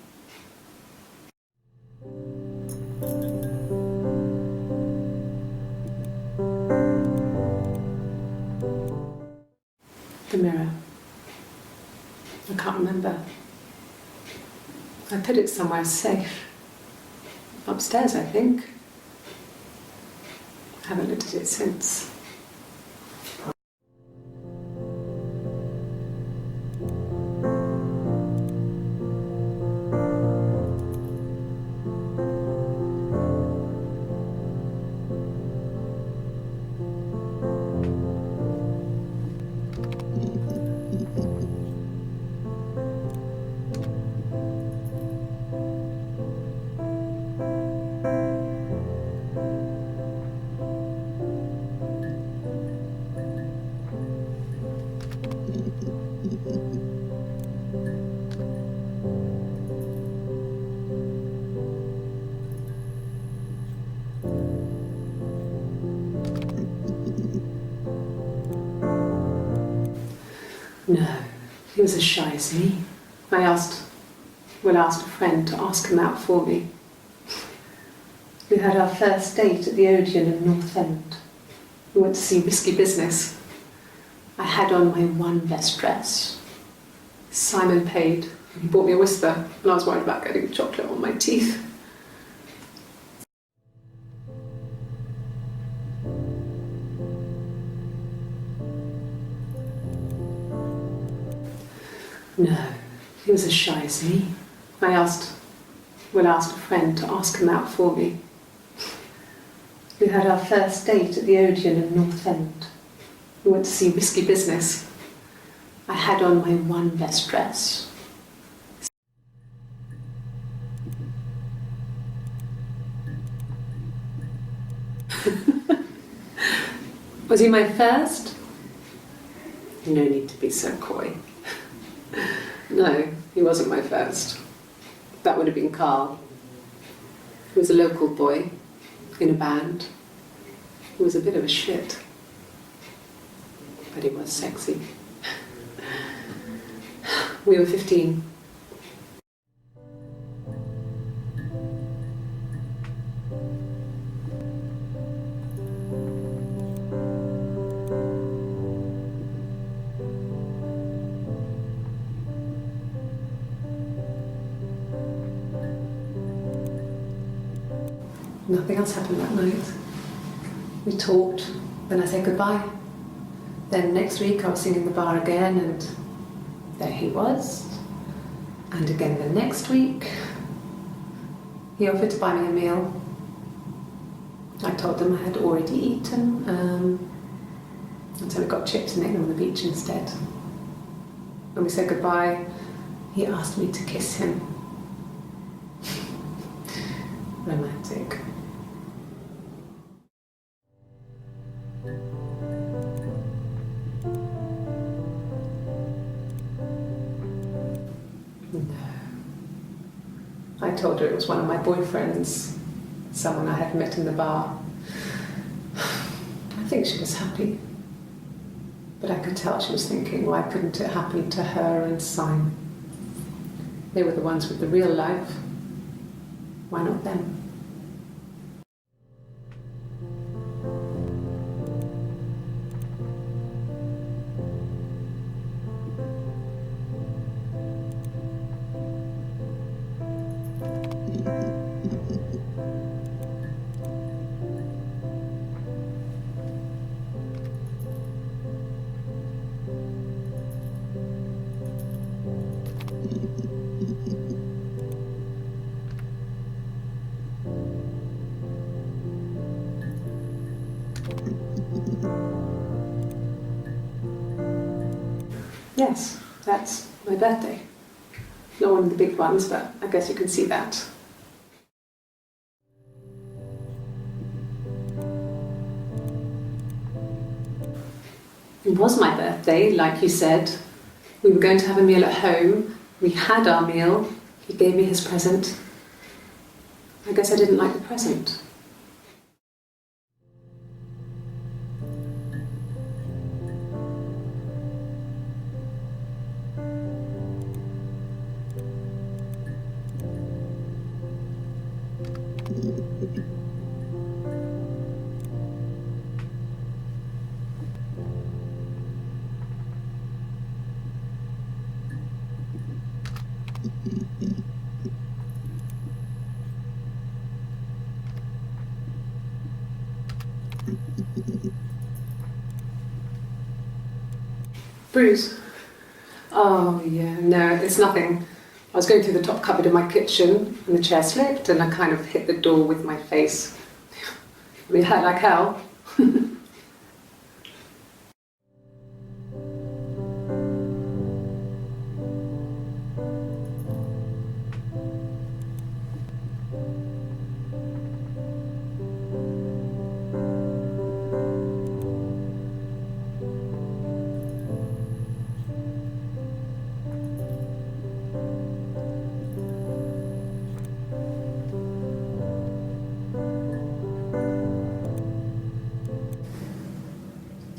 The mirror. I can't remember. I put it somewhere safe. Upstairs, I think. I haven't looked at it since. No, he was as shy as me. I asked a friend to ask him out for me. We had our first date at the Odeon in North End. We went to see Risky Business. I had on my one best dress. Simon paid. He bought me a Whisper, and I was worried about getting chocolate on my teeth. No, he was as shy as me. I asked a friend to ask him out for me. We had our first date at the Odeon in North End. We went to see Risky Business. I had on my one best dress. Was he my first? No need to be so coy. No, he wasn't my first. That would have been Carl. He was a local boy in a band. He was a bit of a shit, but he was sexy. We were 15. Nothing else happened that night. We talked, then I said goodbye. Then next week I was singing the bar again, and there he was. And again the next week, he offered to buy me a meal. I told them I had already eaten, and so we got chips and ate them on the beach instead. When we said goodbye, he asked me to kiss him. Romantic. No. I told her it was one of my boyfriends, someone I had met in the bar. I think she was happy. But I could tell she was thinking, why couldn't it happen to her and Simon? They were the ones with the real life. Why not them? Yes, that's my birthday. Not one of the big ones, but I guess you can see that. It was my birthday, like you said. We were going to have a meal at home. We had our meal. He gave me his present. I guess I didn't like the present. Bruise? Oh yeah, no, it's nothing. I was going through the top cupboard in my kitchen and the chair slipped and I kind of hit the door with my face. I mean, it hurt like hell.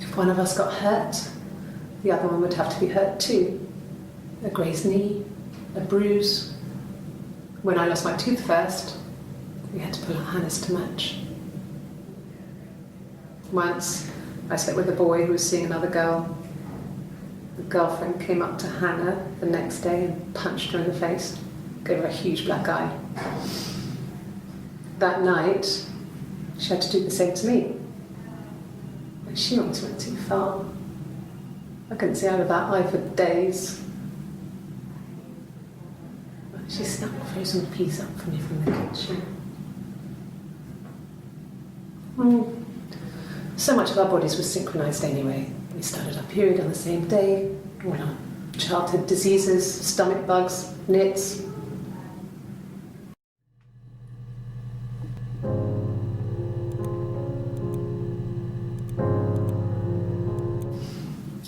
If one of us got hurt, the other one would have to be hurt too. A grazed knee, a bruise. When I lost my tooth first, we had to pull out Hannah's to match. Once, I slept with a boy who was seeing another girl. The girlfriend came up to Hannah the next day and punched her in the face, gave her a huge black eye. That night, she had to do the same to me. But she almost went too far. I couldn't see out of that eye for days. But she snapped a frozen piece up for me from the kitchen. So much of our bodies was synchronised anyway. We started our period on the same day, when our childhood diseases, stomach bugs, nits.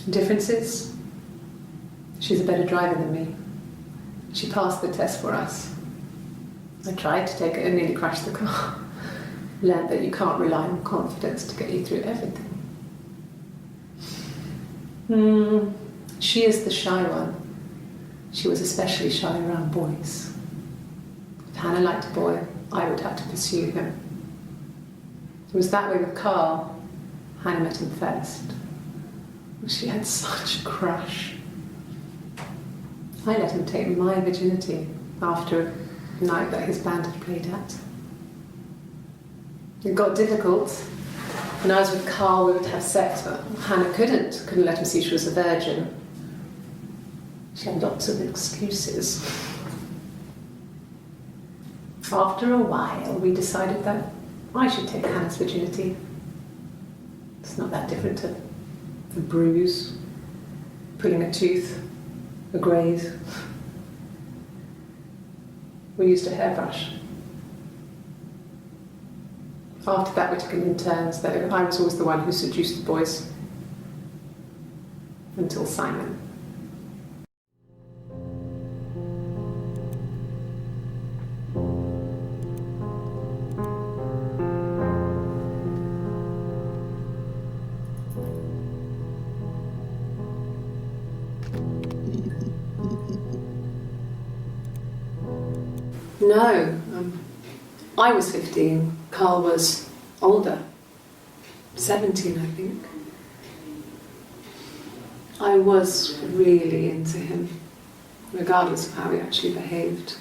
Differences? She's a better driver than me. She passed the test for us. I tried to take it and nearly crashed the car. Learned that you can't rely on confidence to get you through everything. She is the shy one. She was especially shy around boys. If Hannah liked a boy, I would have to pursue him. It was that way with Carl. Hannah met him first. She had such a crush. I let him take my virginity after a night that his band had played at. It got difficult. When I was with Carl, we would have sex, but Hannah couldn't let him see she was a virgin. She had lots of excuses. After a while, we decided that I should take Hannah's virginity. It's not that different to a bruise, pulling a tooth, a graze. We used a hairbrush. After that we took it in turns, though. I was always the one who seduced the boys. Until Simon. No, I was 15, Carl was older, 17 I think. I was really into him, regardless of how he actually behaved.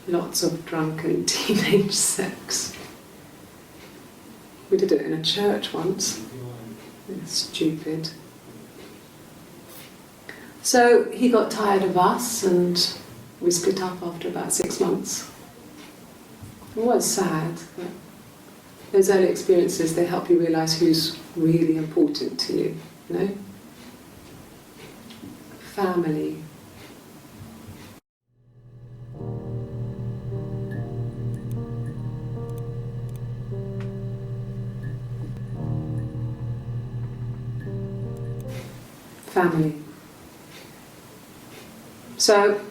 Lots of drunken teenage sex. We did it in a church once. It's stupid. So he got tired of us and we split up after about 6 months. It was sad, but those early experiences, they help you realise who's really important to you, you know? Family. Family. So,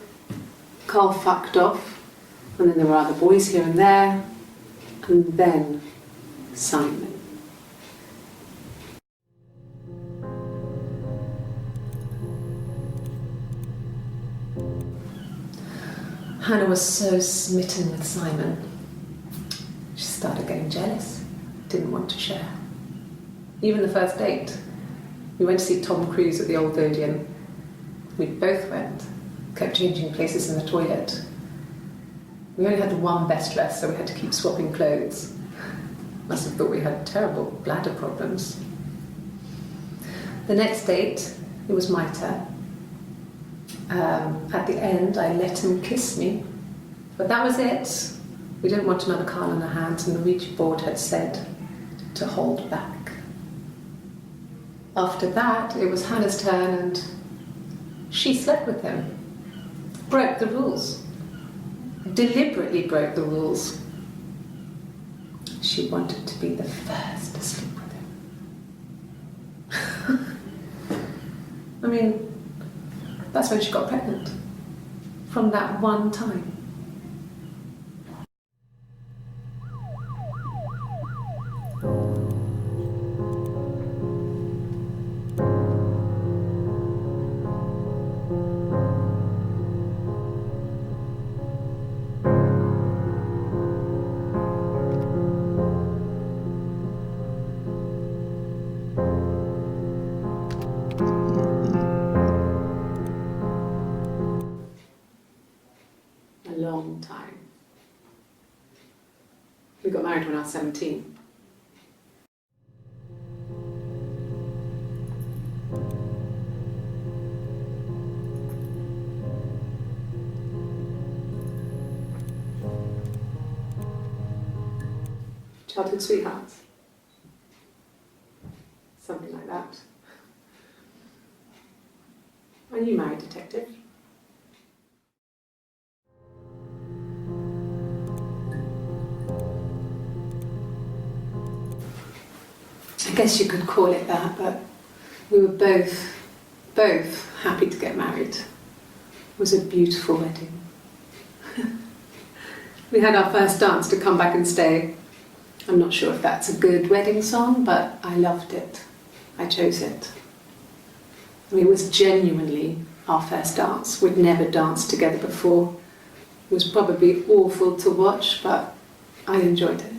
Carl fucked off, and then there were other boys here and there, and then Simon. Hannah was so smitten with Simon. She started getting jealous, didn't want to share. Even the first date, we went to see Tom Cruise at the Old Odeon. We both went, kept changing places in the toilet. We only had one best dress, so we had to keep swapping clothes. Must have thought we had terrible bladder problems. The next date, it was my turn. At the end, I let him kiss me, but that was it. We didn't want another Carl in our hands, and the Ouija board had said to hold back. After that, it was Hannah's turn, and she slept with him. Broke the rules. Deliberately broke the rules. She wanted to be the first to sleep with him. I mean, that's when she got pregnant. From that one time. Long time. We got married when I was 17. Childhood sweethearts. Something like that. And you married detective. I guess you could call it that, but we were both happy to get married. It was a beautiful wedding. We had our first dance to Come Back and Stay. I'm not sure if that's a good wedding song, but I loved it. I chose it. I mean, it was genuinely our first dance. We'd never danced together before. It was probably awful to watch, but I enjoyed it.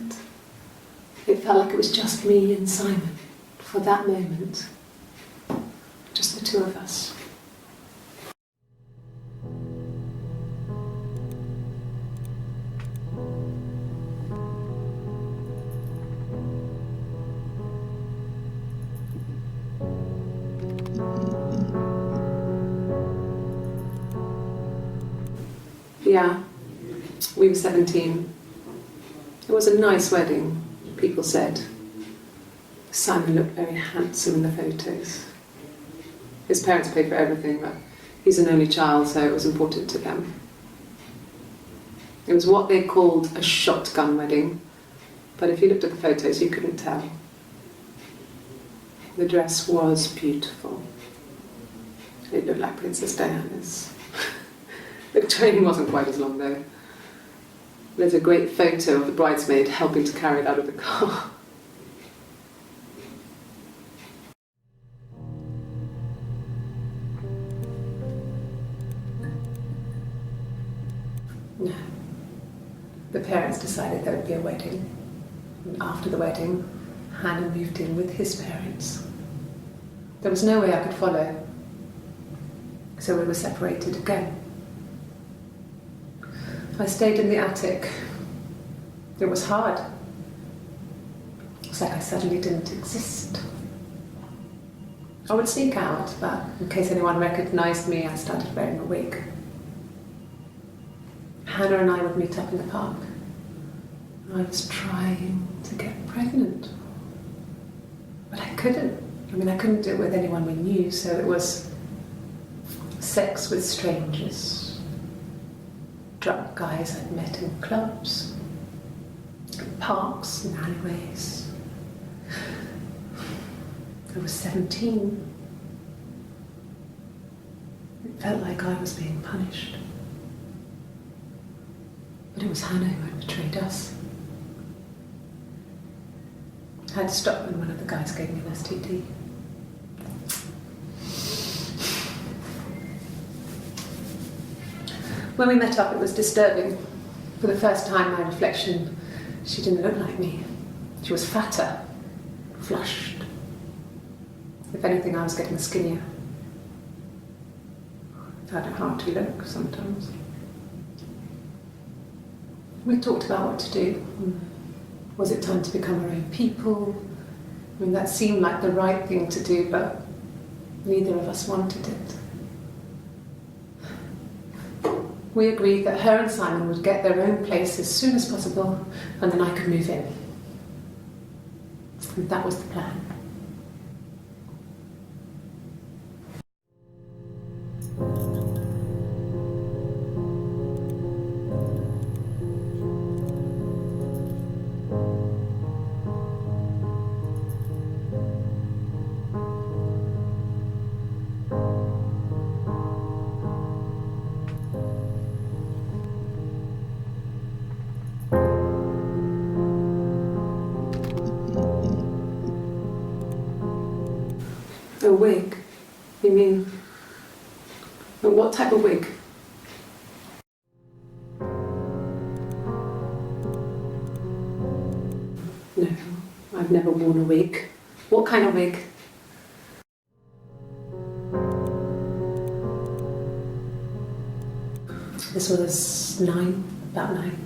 It felt like it was just me and Simon for that moment. Just the two of us. Yeah, we were 17. It was a nice wedding, people said. Simon looked very handsome in the photos. His parents paid for everything, but he's an only child, so it was important to them. It was what they called a shotgun wedding, but if you looked at the photos, you couldn't tell. The dress was beautiful. It looked like Princess Diana's. The train wasn't quite as long though. There's a great photo of the bridesmaid helping to carry it out of the car. No. The parents decided there would be a wedding. And after the wedding, Hannah moved in with his parents. There was no way I could follow, so we were separated again. I stayed in the attic. It was hard. It's like I suddenly didn't exist. I would sneak out, but in case anyone recognised me, I started wearing a wig. Hannah and I would meet up in the park. I was trying to get pregnant, but I couldn't. I couldn't do it with anyone we knew, so it was sex with strangers, drunk guys I'd met in clubs, parks and alleyways. I was 17. It felt like I was being punished. But it was Hannah who had betrayed us. I had to stop when one of the guys gave me an STD. When we met up, it was disturbing. For the first time, my reflection, she didn't look like me. She was fatter, flushed. If anything, I was getting skinnier. I found it hard to look sometimes. We talked about what to do. Was it time to become our own people? That seemed like the right thing to do, but neither of us wanted it. We agreed that her and Simon would get their own place as soon as possible, and then I could move in. And that was the plan. A wig? You mean, what type of wig? No, I've never worn a wig. What kind of wig? This was about 9.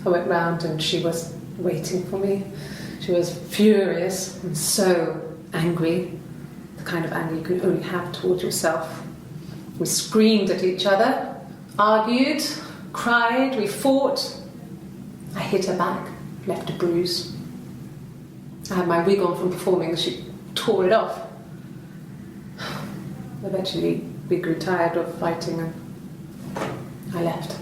I went round and she was waiting for me. She was furious and so angry. The kind of anger you can only have towards yourself. We screamed at each other, argued, cried, we fought. I hit her back, left a bruise. I had my wig on from performing, she tore it off. Eventually, we grew tired of fighting and I left.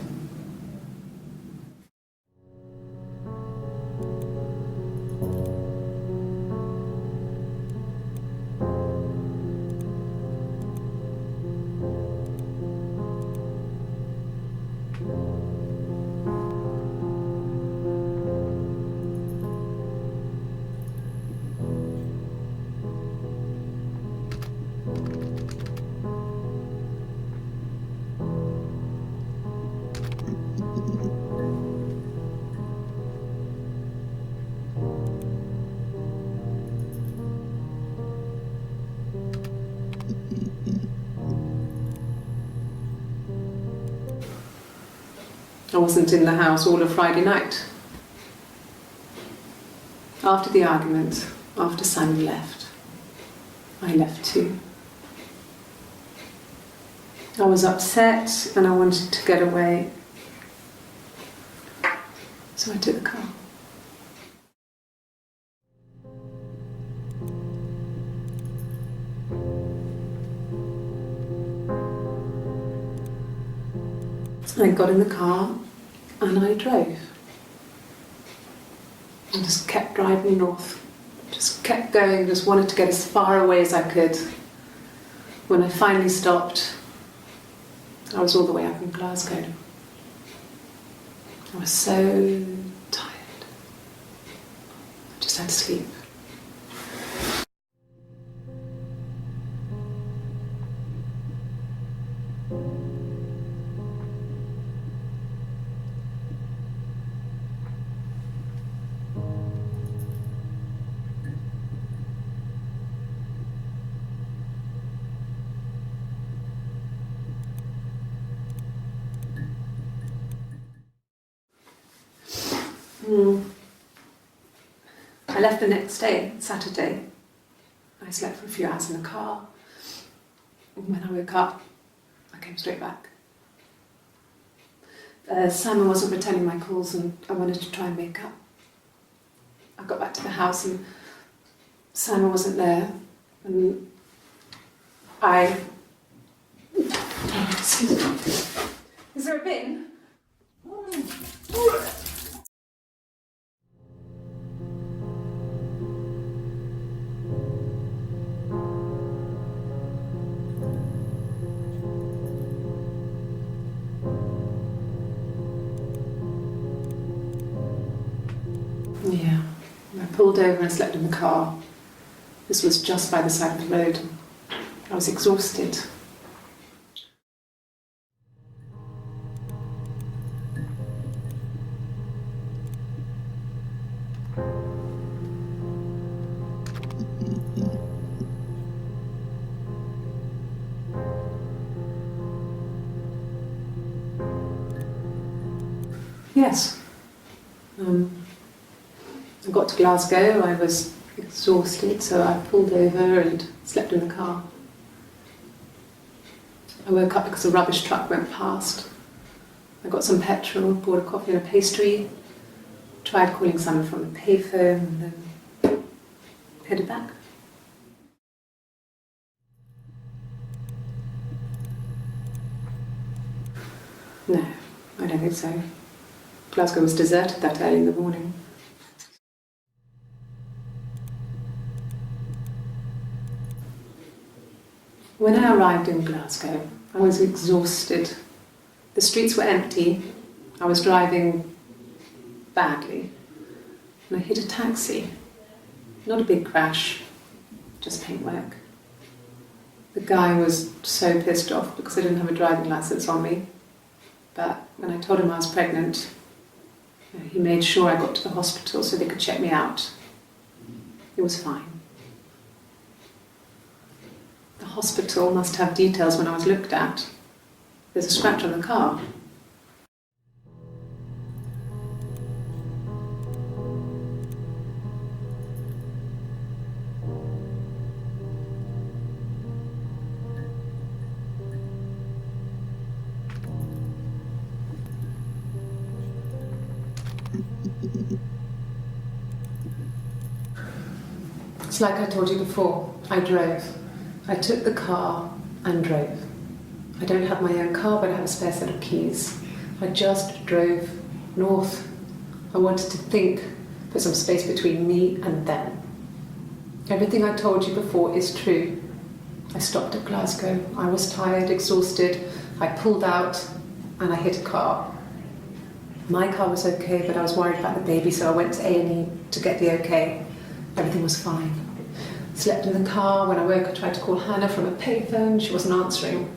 I wasn't in the house all of Friday night. After the argument, after Simon left, I left too. I was upset and I wanted to get away. So So I took the car. I got in the car and I drove. I just kept driving north. Just kept going, just wanted to get as far away as I could. When I finally stopped, I was all the way up in Glasgow. I was so tired. I just had to sleep. I left the next day, Saturday. I slept for a few hours in the car. And when I woke up, I came straight back. Simon wasn't returning my calls and I wanted to try and make up. I got back to the house and Simon wasn't there. And I... Is there a bin? Yeah, I pulled over and slept in the car. This was just by the side of the road. I was exhausted. Yes. I got to Glasgow, I was exhausted, so I pulled over and slept in the car. I woke up because a rubbish truck went past. I got some petrol, bought a coffee and a pastry, tried calling someone from the payphone, and then headed back. No, I don't think so. Glasgow was deserted that early in the morning. When I arrived in Glasgow, I was exhausted. The streets were empty. I was driving badly. And I hit a taxi. Not a big crash, just paintwork. The guy was so pissed off because I didn't have a driving license on me. But when I told him I was pregnant, he made sure I got to the hospital so they could check me out. It was fine. The hospital must have details when I was looked at. There's a scratch on the car. It's like I told you before, I drove. I took the car and drove. I don't have my own car, but I have a spare set of keys. I just drove north. I wanted to think, put some space between me and them. Everything I told you before is true. I stopped at Glasgow. I was tired, exhausted. I pulled out and I hit a car. My car was okay, but I was worried about the baby, so I went to A&E to get the okay. Everything was fine. Slept in the car. When I woke, I tried to call Hannah from a payphone. She wasn't answering.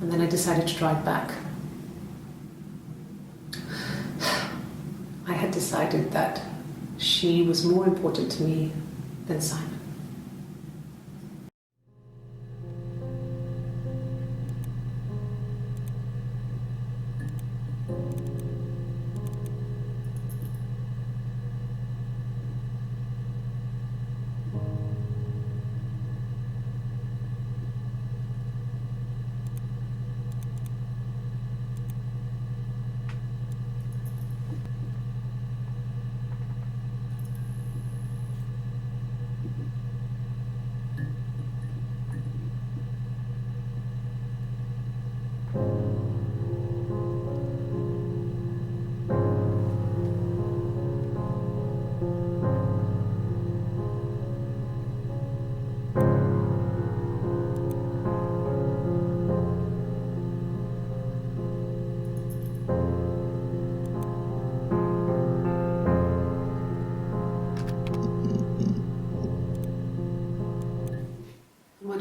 And then I decided to drive back. I had decided that she was more important to me than Simon.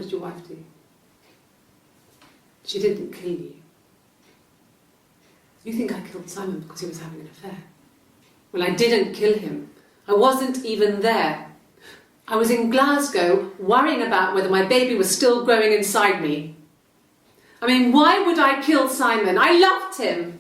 did your wife do? She didn't kill you. You think I killed Simon because he was having an affair? Well, I didn't kill him. I wasn't even there. I was in Glasgow worrying about whether my baby was still growing inside me. I mean, why would I kill Simon? I loved him.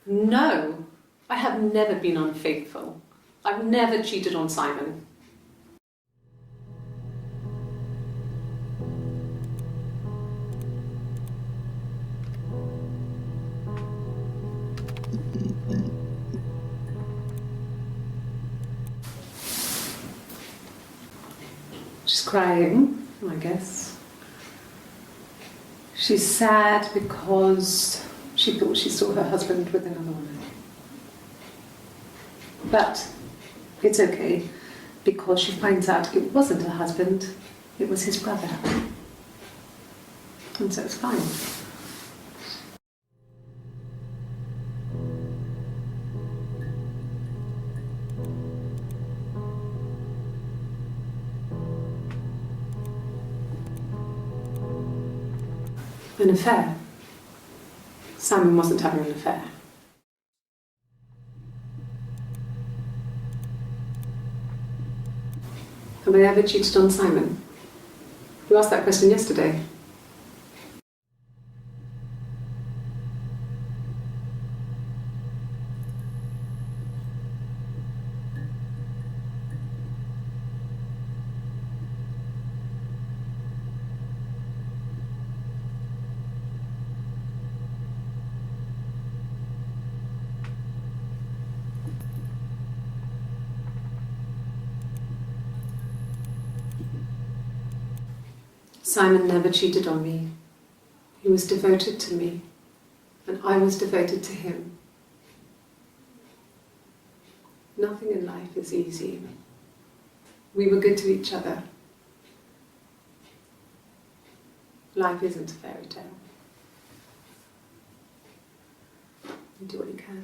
No, I have never been unfaithful. I've never cheated on Simon. She's crying, I guess. She's sad because she thought she saw her husband with another woman. But it's okay, because she finds out it wasn't her husband, it was his brother. And so it's fine. An affair. Simon wasn't having an affair. Have I ever cheated on Simon? You asked that question yesterday. Simon never cheated on me. He was devoted to me, and I was devoted to him. Nothing in life is easy. We were good to each other. Life isn't a fairy tale. You do what you can.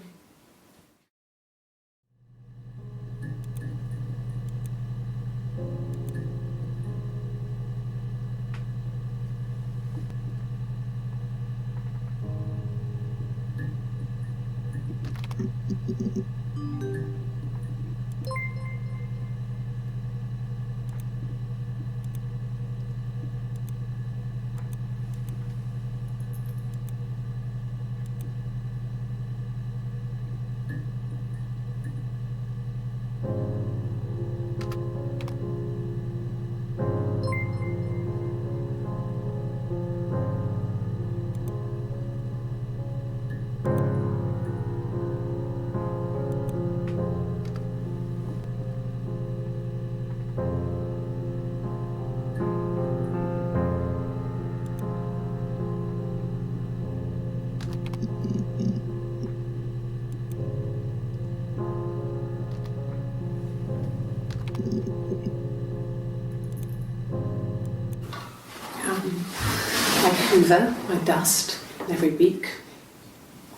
I hoover, I dust every week,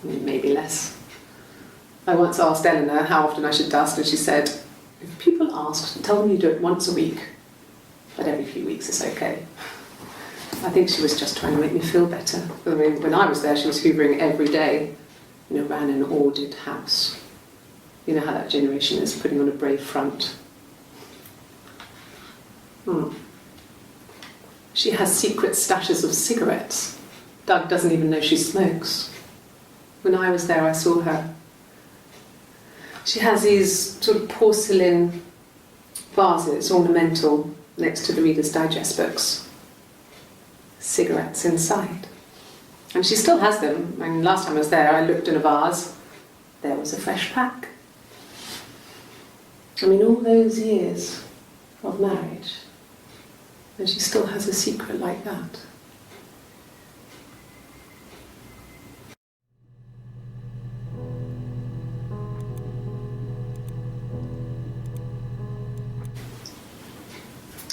maybe less. I once asked Eleanor how often I should dust, and she said, if people asked, tell them you do it once a week, but every few weeks is okay. I think she was just trying to make me feel better. I mean, when I was there, she was hoovering every day, ran an ordered house. You know how that generation is, putting on a brave front. She has secret stashes of cigarettes. Doug doesn't even know she smokes. When I was there, I saw her. She has these sort of porcelain vases, ornamental, next to the Reader's Digest books. Cigarettes inside. And she still has them. I mean, last time I was there, I looked in a vase. There was a fresh pack. I mean, all those years of marriage, and she still has a secret like that.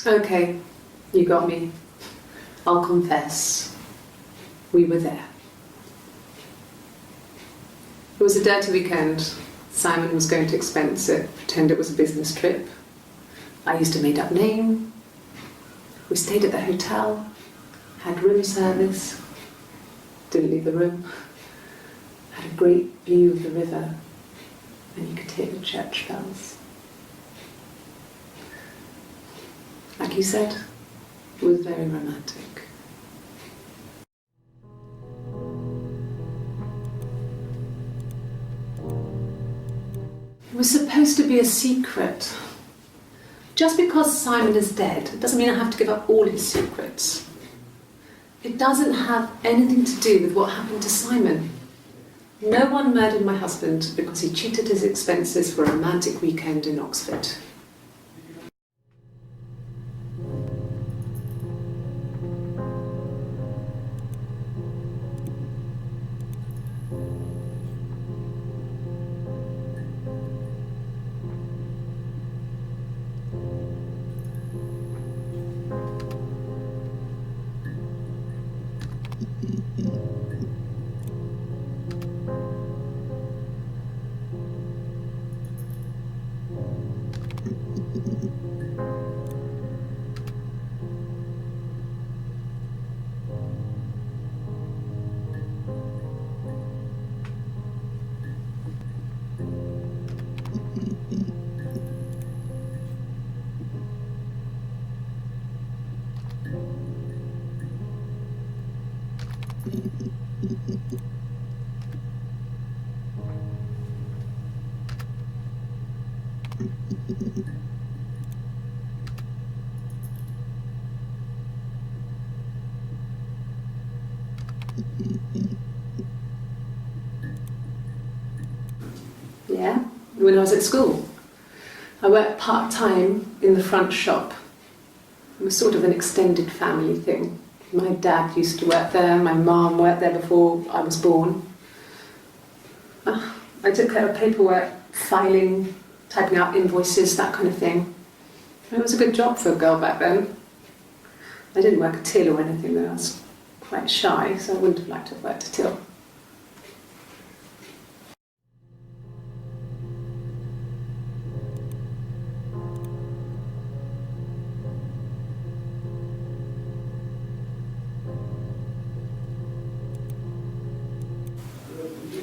Okay, you got me. I'll confess. We were there. It was a dirty weekend. Simon was going to expense it, pretend it was a business trip. I used a made-up name. We stayed at the hotel, had room service, didn't leave the room, had a great view of the river, and you could hear the church bells. Like you said, it was very romantic. It was supposed to be a secret. Just because Simon is dead doesn't mean I have to give up all his secrets. It doesn't have anything to do with what happened to Simon. No one murdered my husband because he cheated his expenses for a romantic weekend in Oxford. Yeah, when I was at school. I worked part-time in the front shop. It was sort of an extended family thing. My dad used to work there, my mum worked there before I was born. I took care of paperwork, filing, typing out invoices, that kind of thing. It was a good job for a girl back then. I didn't work a till or anything though. I was quite shy, so I wouldn't have liked to have worked a till.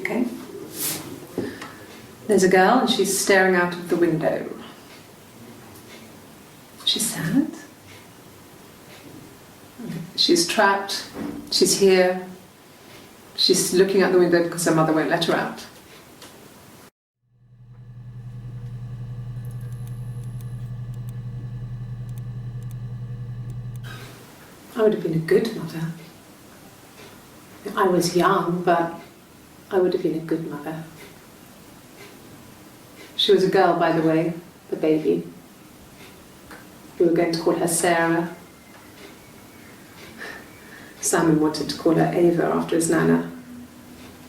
Okay. There's a girl and she's staring out of the window. She's sad. She's trapped. She's here. She's looking out the window because her mother won't let her out. I would have been a good mother. I was young, but I would have been a good mother. She was a girl, by the way, the baby. We were going to call her Sarah. Simon wanted to call her Ava after his nana,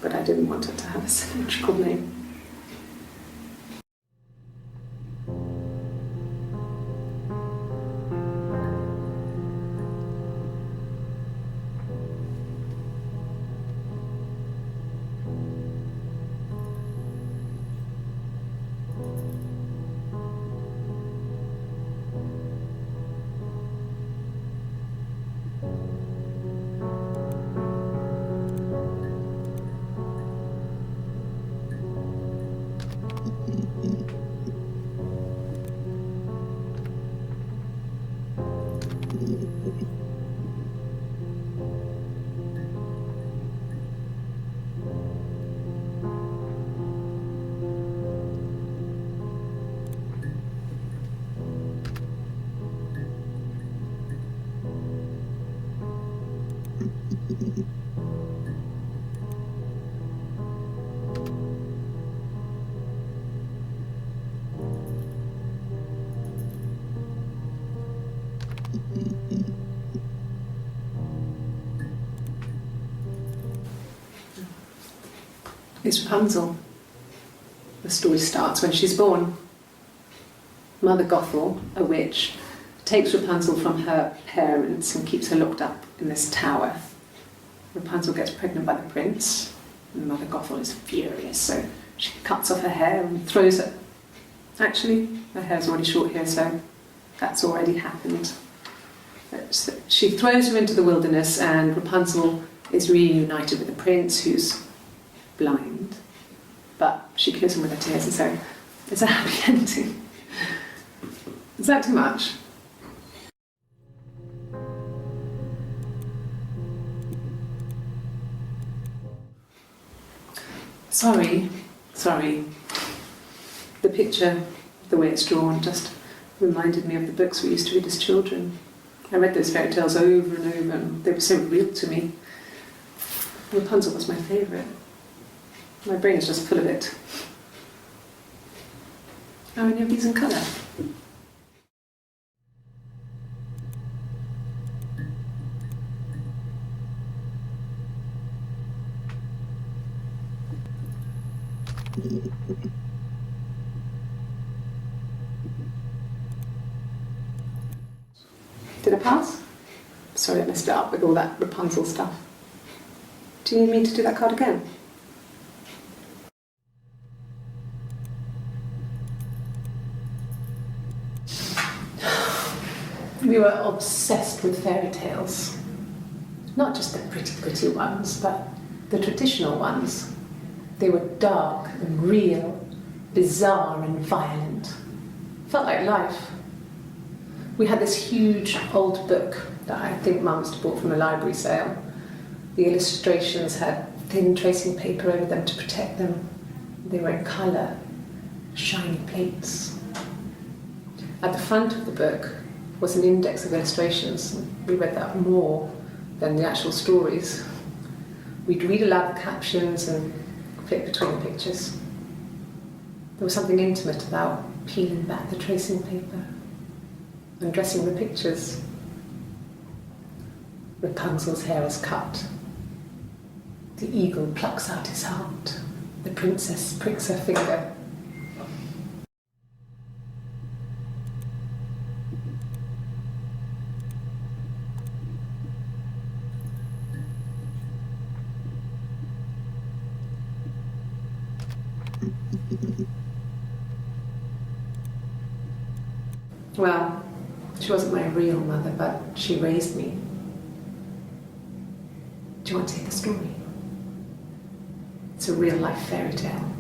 but I didn't want her to have a symmetrical name. is Rapunzel. The story starts when she's born. Mother Gothel, a witch, takes Rapunzel from her parents and keeps her locked up in this tower. Rapunzel gets pregnant by the prince, and Mother Gothel is furious, so she cuts off her hair and throws it. Actually, her hair's already short here, so that's already happened. So she throws her into the wilderness, and Rapunzel is reunited with the prince, who's blind. But she kills him with her tears, and so it's a happy ending. Is that too much? Sorry. The picture, the way it's drawn, just reminded me of the books we used to read as children. I read those fairy tales over and over, and they were so real to me. Rapunzel was my favourite. My brain is just full of it. Are any of these in colour? Did I pass? Sorry, I messed it up with all that Rapunzel stuff. Do you need me to do that card again? We were obsessed with fairy tales. Not just the pretty ones, but the traditional ones. They were dark and real, bizarre and violent. Felt like life. We had this huge old book that I think Mum must have bought from a library sale. The illustrations had thin tracing paper over them to protect them. They were in colour, shiny plates. At the front of the book was an index of illustrations. We read that more than the actual stories. We'd read aloud the captions and flip between the pictures. There was something intimate about peeling back the tracing paper, undressing the pictures. Rapunzel's hair is cut. The eagle plucks out his heart. The princess pricks her finger. Well, she wasn't my real mother, but she raised me. Do you want to hear the story? It's a real-life fairy tale.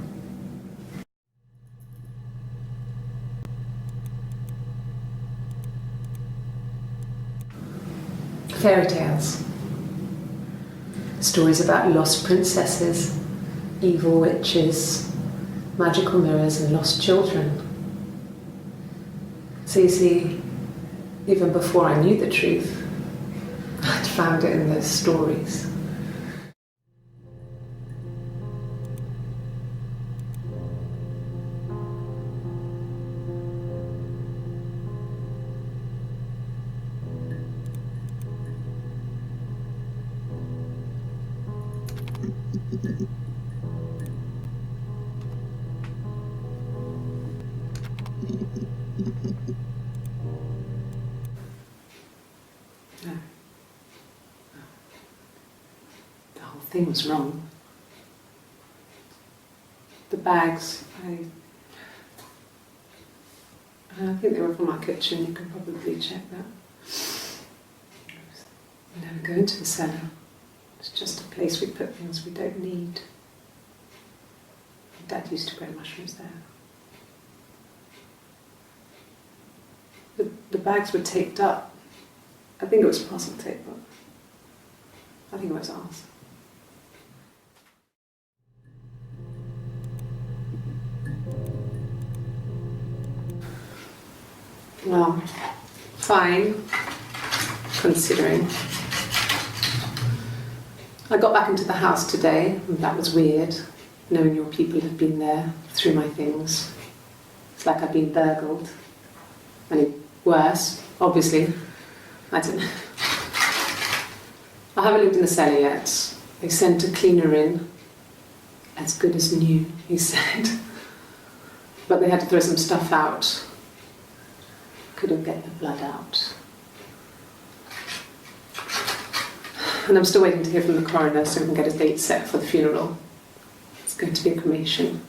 Fairy tales. Stories about lost princesses, evil witches, magical mirrors and lost children. So you see, even before I knew the truth, I'd found it in those stories. No. The whole thing was wrong. The bags, I think they were from our kitchen. You can probably check that. We never go into the cellar. It's just a place we put things we don't need. Dad used to grow mushrooms there. The bags were taped up. I think it was parcel tape, but I think it was ours. Well, fine, considering. I got back into the house today, and that was weird, knowing your people had been there through my things. It's like I've been burgled. I mean, worse, obviously. I don't know. I haven't lived in the cellar yet. They sent a cleaner in as good as new, he said. But they had to throw some stuff out. Couldn't get the blood out. And I'm still waiting to hear from the coroner so we can get a date set for the funeral. It's going to be a cremation.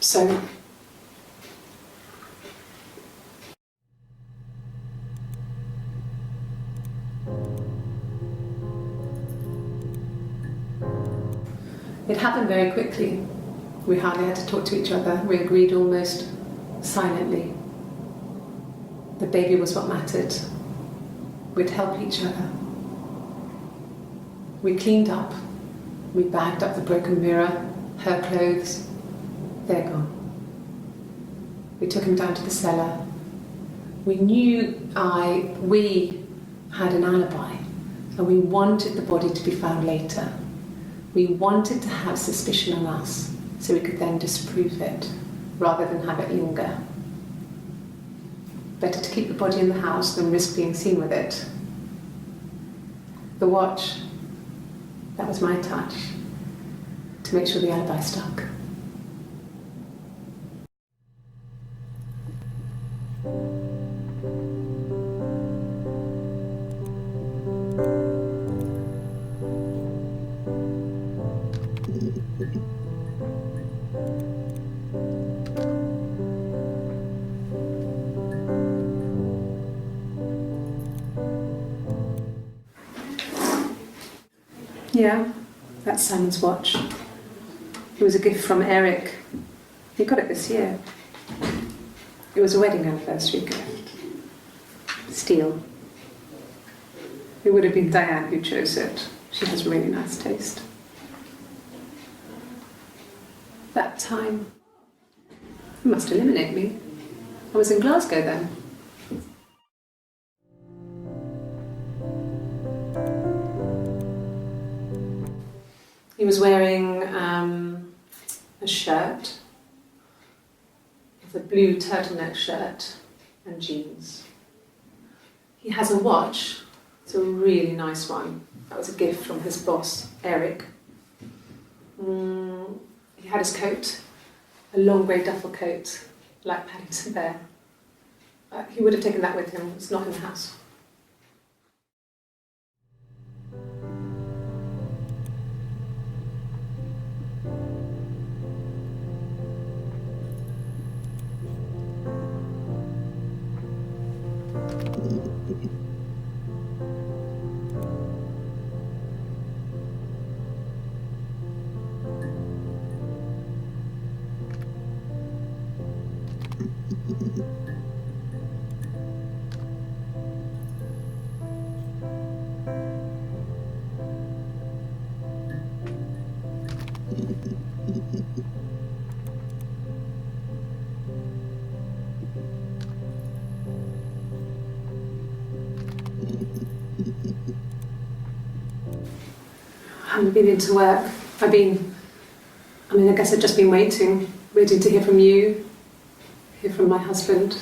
So, it happened very quickly. We hardly had to talk to each other. We agreed almost silently. The baby was what mattered. We'd help each other. We cleaned up. We bagged up the broken mirror, her clothes. They're gone. We took him down to the cellar. We had an alibi, and we wanted the body to be found later. We wanted to have suspicion on us so we could then disprove it, rather than have it linger. Better to keep the body in the house than risk being seen with it. The watch, that was my touch, to make sure the alibi stuck. Yeah, that's Simon's watch. It was a gift from Eric. He got it this year. It was a wedding anniversary gift. Steel. It would have been Diane who chose it. She has really nice taste. That time, you must eliminate me. I was in Glasgow then. He was wearing a shirt, a blue turtleneck shirt and jeans. He has a watch, it's a really nice one. That was a gift from his boss, Eric. He had his coat, a long grey duffel coat, like Paddington Bear. He would have taken that with him, it's not in the house. I haven't been into work. I guess I've just been waiting to hear from you, hear from my husband.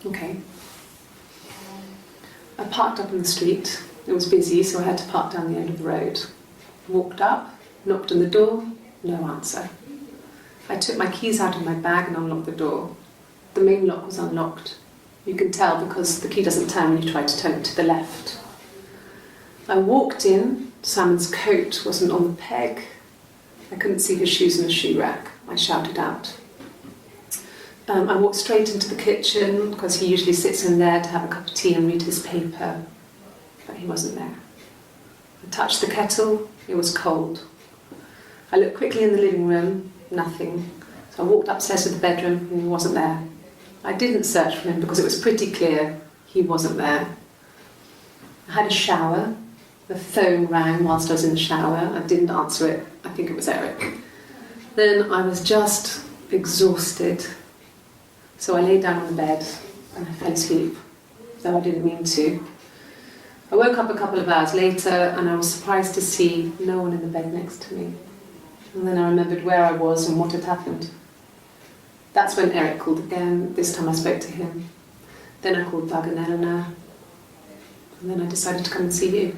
Okay. I parked up on the street. It was busy, so I had to park down the end of the road. Walked up, knocked on the door, no answer. I took my keys out of my bag and unlocked the door. The main lock was unlocked. You can tell because the key doesn't turn when you try to turn it to the left. I walked in. Simon's coat wasn't on the peg. I couldn't see his shoes in the shoe rack. I shouted out. I walked straight into the kitchen because he usually sits in there to have a cup of tea and read his paper, but he wasn't there. I touched the kettle, it was cold. I looked quickly in the living room, nothing. So I walked upstairs to the bedroom and he wasn't there. I didn't search for him because it was pretty clear he wasn't there. I had a shower, the phone rang whilst I was in the shower. I didn't answer it, I think it was Eric. Then I was just exhausted. So I lay down on the bed and I fell asleep. though I didn't mean to. I woke up a couple of hours later and I was surprised to see no one in the bed next to me. And then I remembered where I was and what had happened. That's when Eric called again. This time I spoke to him. Then I called Doug and Eleanor. And then I decided to come and see you. Is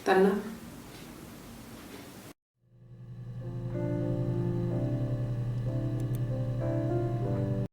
that enough?